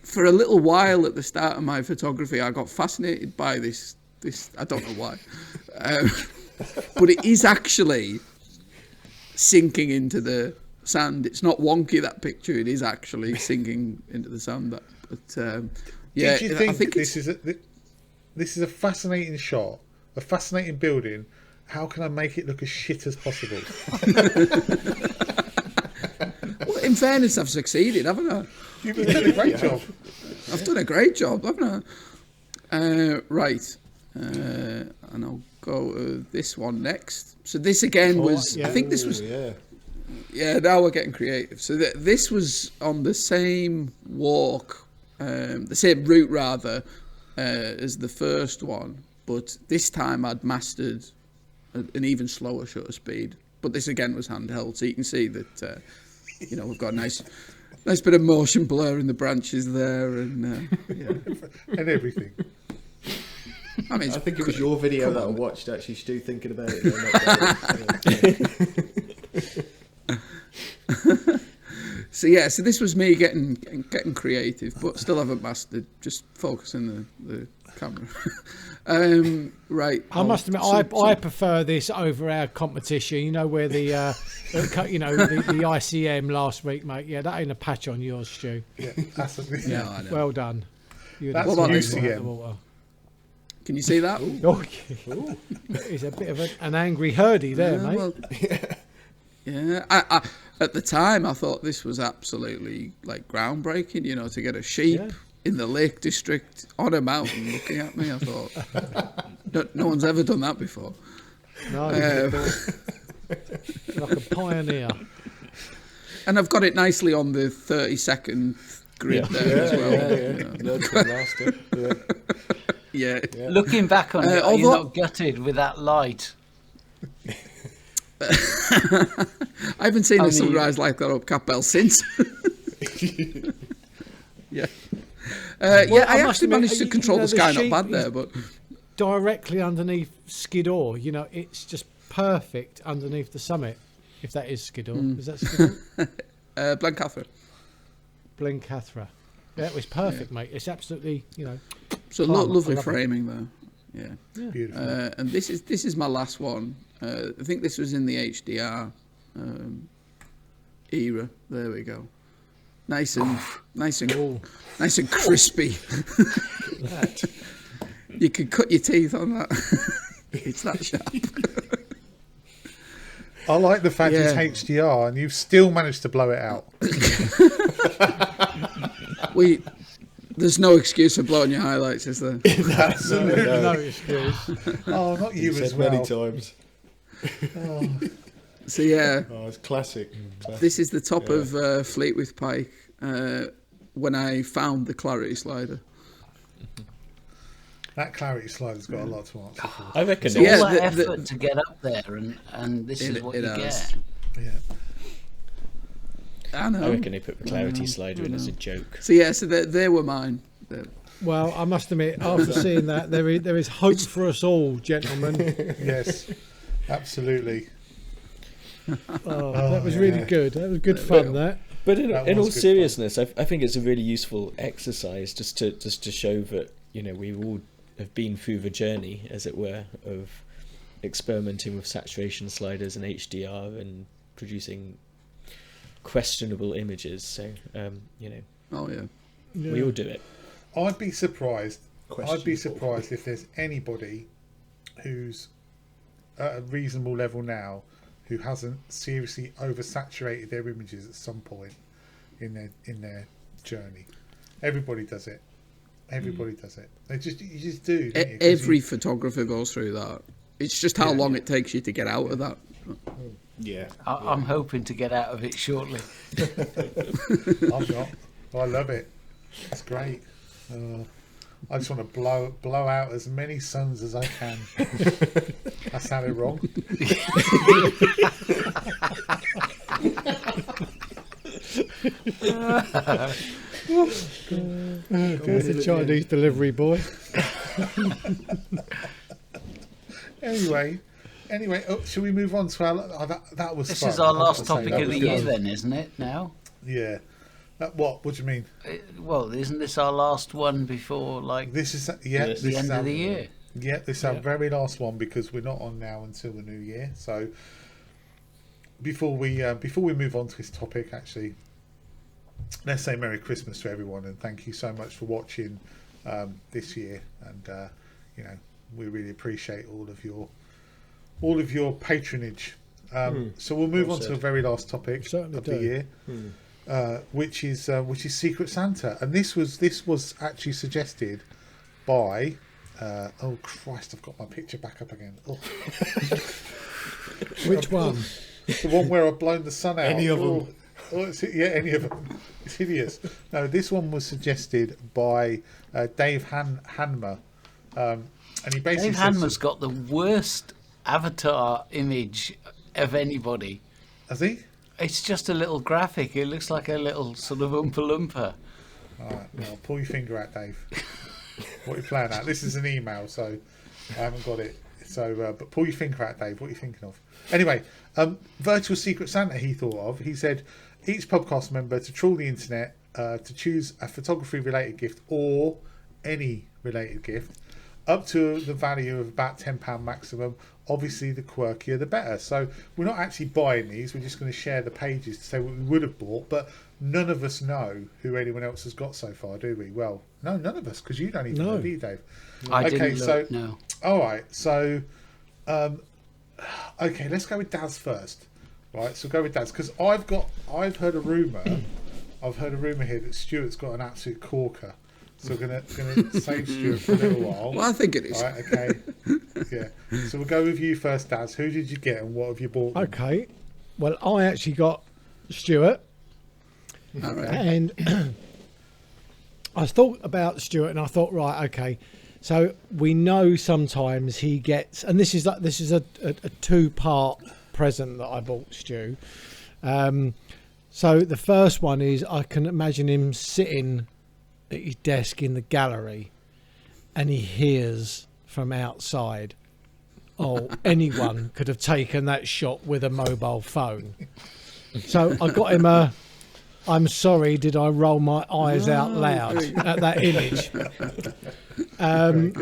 S5: for a little while at the start of my photography, I got fascinated by this. I don't know why, but it is actually sinking into the sand. It's not wonky, that picture. It is actually sinking into the sand. But yeah,
S1: Did you
S5: I
S1: think
S5: think
S1: this is a fascinating shot, a fascinating building? How can I make it look as shit as possible?
S5: Well, in fairness, I've succeeded, haven't I?
S1: You've done a great job.
S5: I've done a great job, haven't I? Right. And I'll go to this one next. So this again was,
S4: yeah.
S5: I think this was,
S2: yeah.
S5: yeah, now we're getting creative. So this was on the same walk, the same route rather, as the first one. But this time I'd mastered an even slower shutter speed. But this again was handheld, so you can see that, we've got a nice bit of motion blur in the branches there, and yeah.
S1: And everything.
S5: I mean,
S2: I think it was your video that I watched, actually, Stu, thinking about it. Not
S5: So this was me getting creative, but still haven't mastered just focusing the camera. Right.
S4: I must admit, I prefer this over our competition. You know where the the ICM last week, mate. Yeah, that ain't a patch on yours, Stu.
S1: Yeah, that's
S5: Yeah, I know.
S4: Well done.
S1: That's
S5: What about
S1: UCM.
S5: Can you see that?
S4: Oh, he's a bit of an angry hurdy there, mate.
S5: Well, yeah. I at the time I thought this was absolutely like groundbreaking. You know, to get a sheep in the Lake District on a mountain looking at me. I thought no one's ever done that before.
S4: No, like a pioneer.
S5: And I've got it nicely on the 30-second grid there as well. Yeah.
S6: Looking back on it, are you not gutted with that light?
S5: I haven't seen a sunrise like that up Capel since. Yeah. I actually managed to control the sky not bad there, but
S4: directly underneath Skiddaw, it's just perfect underneath the summit. If that is Skiddaw, is that Skiddaw?
S5: Blencathra.
S4: Blencathra. Yeah, it was perfect, mate. It's absolutely,
S5: So lovely framing there. Yeah.
S1: Beautiful.
S5: And this is my last one. I think this was in the HDR era. There we go. Nice and crispy. You could cut your teeth on that. It's that sharp.
S1: I like the fact it's HDR and you've still managed to blow it out.
S5: There's no excuse for blowing your highlights, is there?
S1: Absolutely
S4: no excuse.
S1: Oh, not you as well.
S2: Many times.
S5: Oh. So yeah.
S2: Oh, it's classic.
S5: This is the top of Fleetwith Pike when I found the clarity slider.
S1: That clarity slider's got a lot to answer for.
S3: I reckon.
S6: All that effort to get up there, and this is what you get.
S1: Yeah.
S5: I know.
S3: I reckon they put the clarity slider in as a joke.
S5: So they were mine.
S4: Well, I must admit, after seeing that, there is hope for us all, gentlemen.
S1: Yes, absolutely.
S4: That was really good. That was good fun.
S3: But in all seriousness, I think it's a really useful exercise just to show that we all have been through the journey, as it were, of experimenting with saturation sliders and HDR and producing questionable images. So we all do it.
S1: I'd be surprised if there's anybody who's at a reasonable level now who hasn't seriously oversaturated their images at some point in their journey. Everybody does it. Everybody does it. You just do.
S5: Every photographer goes through that. It's just how long it takes you to get out of that.
S2: Yeah.
S6: I'm hoping to get out of it shortly.
S1: I'm not. I love it. It's great. I just want to blow out as many suns as I can. That sounded wrong.
S4: There's a Chinese delivery boy.
S1: Anyway, shall we move on to our? That was.
S6: This
S1: fun.
S6: is our last topic of the year, then, isn't it? Now.
S1: Yeah. What do you mean?
S6: Well, isn't this our last one before
S1: This is
S6: the end of the year?
S1: Yeah, this is our very last one because we're not on now until the new year. So before we move on to this topic, actually, let's say Merry Christmas to everyone and thank you so much for watching this year. And we really appreciate all of your patronage. So we'll move on to the very last topic of the year. Which is Secret Santa, and this was actually suggested by oh Christ, I've got my picture back up again. Oh.
S4: Which one?
S1: The one where I've blown the sun out.
S2: Any of them?
S1: Any of them. It's hideous. No, this one was suggested by Dave Hanmer, and he basically
S6: Dave Hanmer's got the worst avatar image of anybody.
S1: Has he?
S6: It's just a little graphic. It looks like a little sort of Oompa Loompa.
S1: All right, well, pull your finger out, Dave. What are you playing at? This is an email, so I haven't got it. So, but pull your finger out, Dave. What are you thinking of? Anyway, virtual Secret Santa he thought of. He said each podcast member to trawl the internet to choose a photography-related gift or any related gift up to the value of about £10 maximum. Obviously, the quirkier the better. So we're not actually buying these. We're just going to share the pages to say what we would have bought. But none of us know who anyone else has got so far, do we? Well, no, none of us, because you don't even know, do you, Dave?
S6: I didn't look, no.
S1: All right, so okay, let's go with Daz first. Right, so go with Daz because I've heard a rumor. I've heard a rumor here that Stuart's got an absolute corker. So we're gonna save Stuart for a little while.
S5: Well, I think it is.
S1: Right, okay. Yeah. So we'll go with you first, Daz. Who did you get and what have you bought?
S4: Okay. Well, I actually got Stuart.
S5: All right.
S4: And I thought about Stuart and I thought, right, okay. So we know sometimes he gets, and this is a 2-part present that I bought Stu. So the first one is I can imagine him sitting at his desk in the gallery and he hears from outside, oh, anyone could have taken that shot with a mobile phone. So I got him I'm sorry, did I roll my eyes out loud at that image? And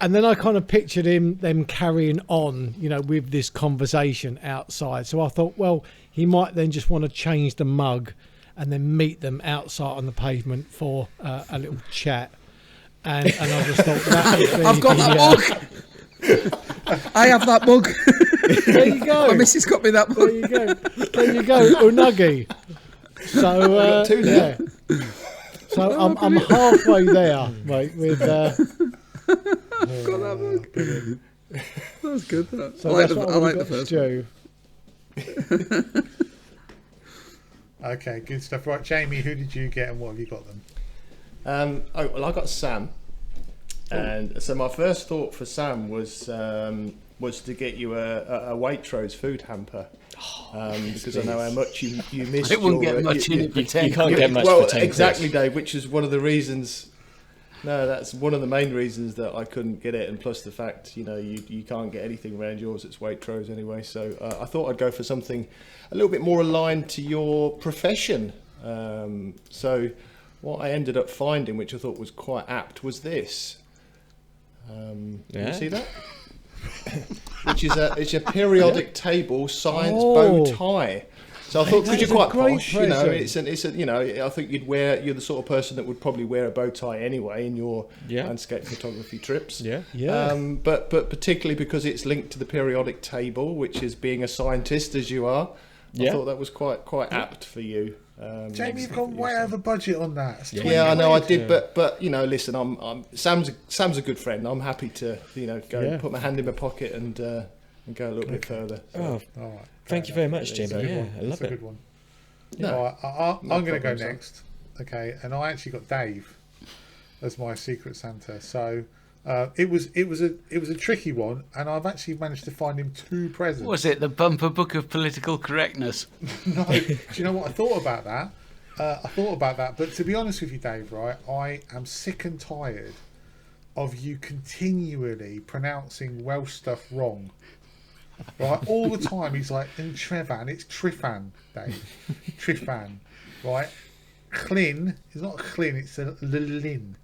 S4: then I kind of pictured them carrying on, with this conversation outside. So I thought, well, he might then just want to change the mug and then meet them outside on the pavement for a little chat. And I just thought that would be...
S5: I've got that mug. I have that mug.
S4: There you go.
S5: My missus got me that mug.
S4: There you go. Unagi. So
S2: two now.
S4: yeah. So I'm halfway there, mate. With
S5: got that mug. That was good. That.
S4: So
S5: I
S4: that's what I
S5: like
S4: got
S5: the first
S4: Stu.
S1: Okay, good stuff. Right, Jamie, who did you get and what have you got them?
S2: I got Sam, and so my first thought for Sam was to get you a Waitrose food hamper. Because I know how much you missed.
S6: It wouldn't get much in it for 10.
S3: You can't get much
S2: well,
S3: for 10
S2: exactly, Dave, which is one of the reasons. No, that's one of the main reasons that I couldn't get it, and plus the fact, you can't get anything around yours. It's Waitrose anyway, so I thought I'd go for something a little bit more aligned to your profession. So what I ended up finding, which I thought was quite apt, was this. You see that? Which is it's a periodic table science bow tie. So I thought, because you're quite posh, I think you're the sort of person that would probably wear a bow tie anyway in your landscape photography trips. But particularly because it's linked to the periodic table, which is being a scientist as you are, I thought that was quite apt for you.
S1: Jamie, you've gone way over budget on that.
S2: I know I did, but listen, I'm Sam's a good friend. I'm happy to go and put my hand in my pocket and go a little bit further. So.
S3: Oh, all right. Thank you very much, Jamie. Yeah, I love it.
S1: That's a good one.
S2: No,
S1: I'm going to go next. Okay, and I actually got Dave as my Secret Santa. So it was a tricky one, and I've actually managed to find him 2 presents.
S6: Was it the bumper book of political correctness?
S1: No, do you know what I thought about that? But to be honest with you, Dave, right, I am sick and tired of you continually pronouncing Welsh stuff wrong. Right, all the time he's like, in Trevan, it's Trifan, Dave. Trifan, right? Clyn is not a Clyn, it's a Lyn.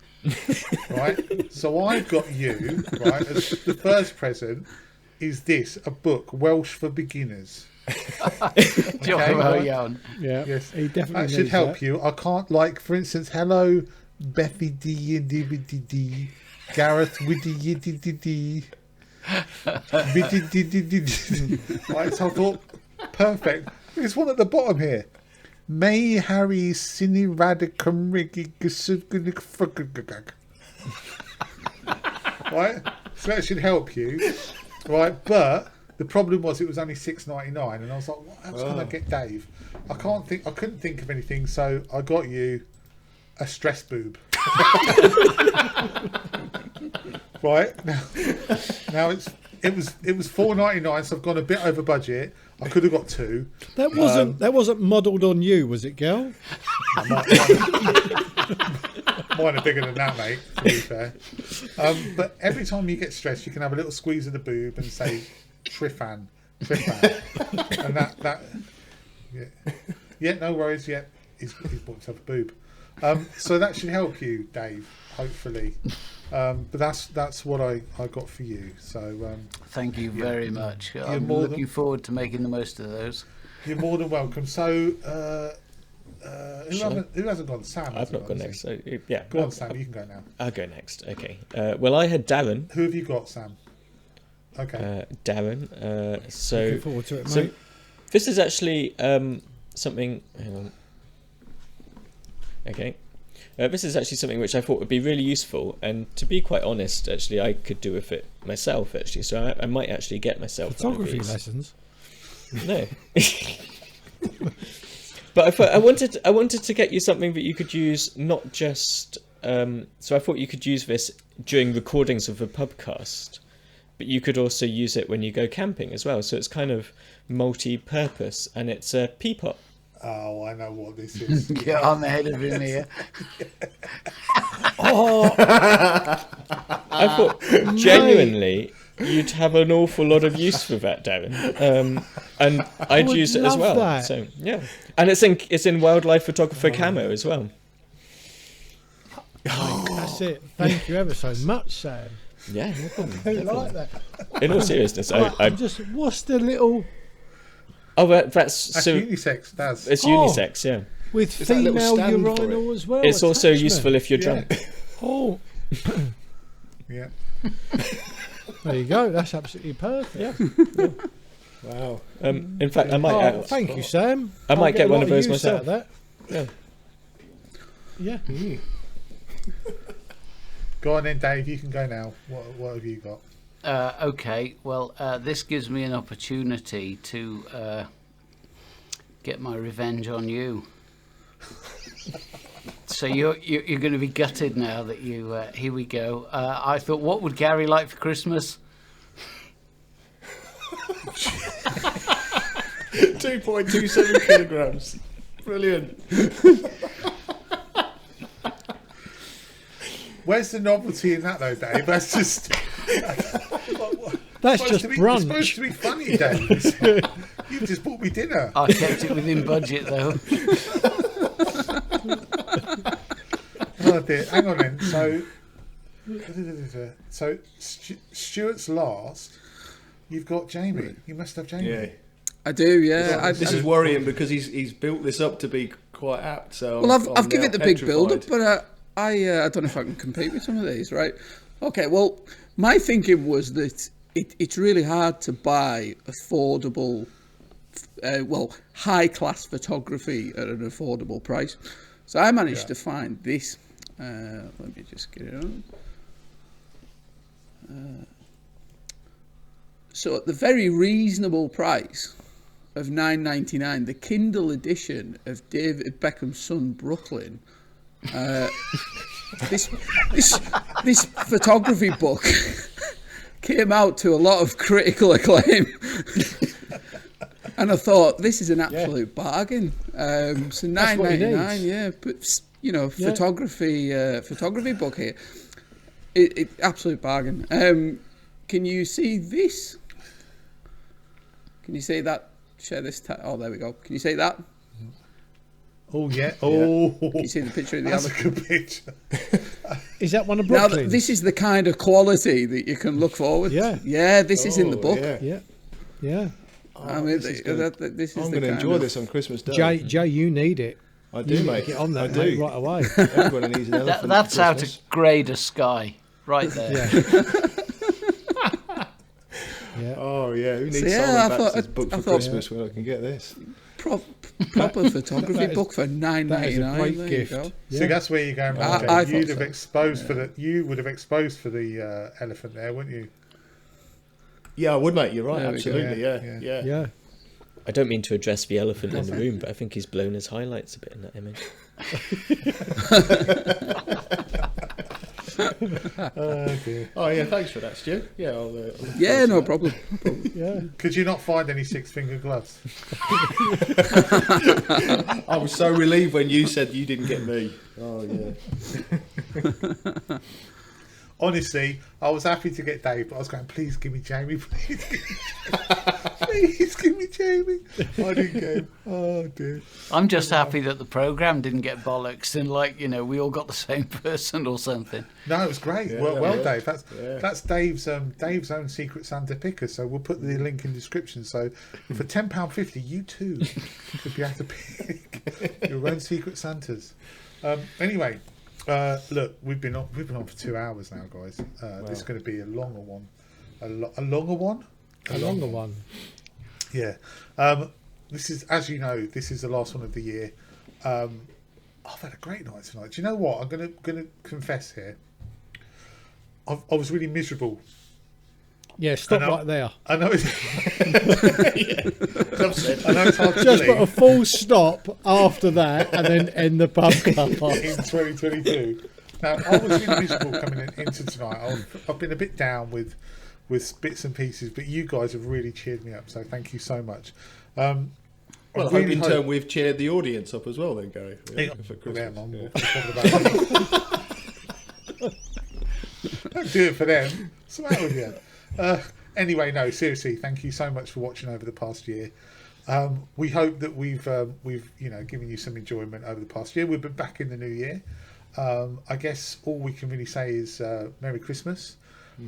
S1: Right, so I've got you, right, as the first present is this, a book, Welsh for Beginners.
S6: Okay,
S1: right?
S4: Yeah,
S1: yes,
S4: he definitely
S1: that should help
S4: that.
S1: you. I can't, like, for instance, hello, Bethy D and D, Gareth Widdy D. Right, so I thought, perfect. There's one at the bottom here. May Harry Cine Radicum right, so that should help you, right? But the problem was it was only $6.99, and I was like, what else can I get Dave? I couldn't think of anything, so I got you a stress boob. Right now it was $4.99, so I've gone a bit over budget. I could have got 2.
S4: That wasn't modelled on you, was it, girl?
S1: Mine are bigger than that, mate, to be fair. But every time you get stressed, you can have a little squeeze of the boob and say, Trifan. And that yeah, no worries, yeah, he's bought himself a boob. So that should help you, Dave, hopefully. But that's what I got for you. So
S6: thank you very much. I'm looking forward to making the most of those.
S1: You're more than welcome. So who hasn't gone? Sam.
S3: I've not gone next. So, yeah.
S1: Go on, Sam. You can go now.
S3: I'll go next. Okay. Well, I had Darren.
S1: Who have you got, Sam? Okay.
S3: Darren.
S4: Looking forward to it, mate.
S3: So this is actually something. Hang on. Okay. This is actually something which I thought would be really useful, and to be quite honest, actually, I could do with it myself. Actually, so I might actually get myself
S4: photography lessons.
S3: No. But I thought I wanted to get you something that you could use, not just. So I thought you could use this during recordings of a pubcast, but you could also use it when you go camping as well. So it's kind of multi-purpose, and it's a peapot.
S1: Oh, I know what this is.
S6: Get on the head of him here.
S3: I thought genuinely you'd have an awful lot of use for that, Darren, and I'd use it as well.
S4: That.
S3: So yeah, and it's in wildlife photographer camo as well.
S4: That's it. Thank you ever so much, Sam.
S3: Yeah, no problem.
S4: I like that.
S3: In all seriousness,
S4: I'm just. What's the little?
S3: Oh, that's so
S1: unisex. That's
S3: it's unisex, yeah.
S4: With
S2: Is that a little
S4: female
S2: stand for
S4: urinal
S2: it?
S4: as well.
S3: It's also
S4: attachment.
S3: useful if you're drunk.
S4: Oh,
S1: yeah.
S4: there you go. That's absolutely perfect.
S3: Yeah.
S2: Wow.
S3: In fact, I might.
S4: Thank you, Sam.
S3: I might get
S4: a
S3: one
S4: lot
S3: of those
S4: use out of
S3: myself.
S4: that.
S3: Yeah.
S4: Yeah.
S1: Go on then, Dave. You can go now. What have you got?
S6: Okay, well, this gives me an opportunity to get my revenge on you. So you're going to be gutted now that you. Here we go. I thought, what would Gary like for Christmas?
S2: 2.27 kilograms. Brilliant.
S1: Where's the novelty in that, though, Dave? That's just.
S4: That's just brunch.
S1: It's supposed to be funny, Dave. You've just bought me dinner.
S6: I kept it within budget, though.
S1: Oh dear. Hang on then. So Stuart's last. You've got Jamie. You must have Jamie.
S2: Yeah.
S5: I do, yeah.
S2: This is worrying because he's built this up to be quite apt. So
S5: Well, I've given
S2: now
S5: it the big
S2: petrified.
S5: build-up, but I don't know if I can compete with some of these, right? Okay, well, my thinking was that it's really hard to buy affordable, high-class photography at an affordable price. So I managed to find this. Let me just get it on. So at the very reasonable price of $9.99, the Kindle edition of David Beckham's son, Brooklyn, this photography book came out to a lot of critical acclaim. And I thought, this is an absolute bargain. So $9.99, yeah, but photography book here. It absolute bargain. Can you see this? Can you see that? Share this. Oh, there we go. Can you see that?
S1: Oh yeah. Oh,
S5: Can you see the picture of the
S1: that's
S5: other?
S1: a good picture.
S4: Is that one of
S5: Now,
S4: Brooklyn's?
S5: this is the kind of quality that you can look forward to. Yeah, this is in the book.
S4: Yeah.
S5: I mean, this is
S2: I'm going to enjoy this on Christmas Day.
S4: Jay, you need it.
S2: I do, mate.
S4: Get on that,
S2: I do.
S4: mate, right away.
S2: Everybody needs an elephant.
S6: That's
S2: for
S6: how to
S2: Christmas.
S6: grade a sky, right there.
S4: Yeah.
S2: Oh yeah, who needs
S5: So, yeah,
S2: Simon
S5: I thought-
S2: Baxter's book
S5: I
S2: for
S5: thought-
S2: Christmas when I can get this?
S5: Proper photography book for $9.99.
S4: that is a great
S5: There
S4: gift.
S5: you go.
S1: So that's where you're going.
S5: I
S1: Jay.
S5: thought
S1: You'd have
S5: so.
S1: exposed for the. You would have exposed for the elephant there, wouldn't you?
S2: Yeah, I would, mate. You're right.
S5: There we go.
S2: Absolutely.
S1: Yeah,
S2: Yeah.
S4: Yeah.
S3: I don't mean to address the elephant in the room, but I think he's blown his highlights a bit in that image.
S1: Oh, dear.
S2: Oh yeah, thanks for that, Stu. Yeah,
S5: Yeah, no problem.
S4: Yeah.
S1: Could you not find any six-finger gloves?
S2: I was so relieved when you said you didn't get me. Oh yeah.
S1: Honestly, I was happy to get Dave, but I was going, please give me Jamie, please give me Jamie. Please give me Jamie. I didn't get him. Oh, dear.
S6: I'm just happy that the programme didn't get bollocks and, like, you know, we all got the same person or something.
S1: No, it was great.
S2: Yeah,
S1: well,
S2: yeah.
S1: Dave. That's Dave's own Secret Santa picker. So we'll put the link in the description. So for £10.50, you too could be able to pick your own Secret Santas. Anyway, look, we've been on for 2 hours now, guys. This is going to be a longer one. A longer one.
S4: A longer one.
S1: Yeah. This is, as you know, this is the last one of the year. I've had a great night tonight. Do you know what? I'm gonna confess here. I was really miserable.
S4: Yeah, stop right there.
S1: I know it's, I know it's hard to
S4: Just put a
S1: believe
S4: full stop after that and then end the podcast.
S1: in 2022. Now, I was really miserable coming into tonight. I've been a bit down with bits and pieces, but you guys have really cheered me up. So thank you so much.
S2: Well, I hope in turn we've cheered the audience up as well then, Gary. For Christmas.
S1: Don't do it for them. What's the matter with you? Anyway, no, seriously, thank you so much for watching over the past year. We hope that we've given you some enjoyment over the past year. We've been back in the new year. I guess all we can really say is Merry Christmas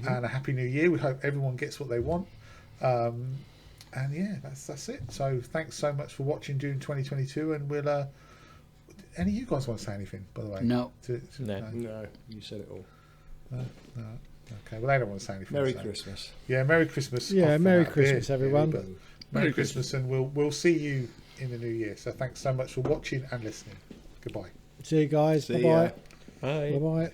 S1: and a Happy New Year. We hope everyone gets what they want. And yeah, that's it. So thanks so much for watching during 2022, and we'll. Any of you guys want to say anything, by the way?
S6: No.
S2: No, you said it all.
S1: No. Okay, well, they don't want to say anything.
S2: Merry
S1: so.
S2: Christmas.
S1: Yeah, Merry Christmas.
S4: Yeah,
S1: off
S4: Merry
S1: that
S4: Christmas,
S1: beer,
S4: everyone.
S1: but Merry Christmas, and we'll see you in the new year. So thanks so much for watching and listening. Goodbye.
S4: See you guys.
S2: See
S4: Bye-bye.
S2: ya.
S3: Bye.
S4: Bye-bye.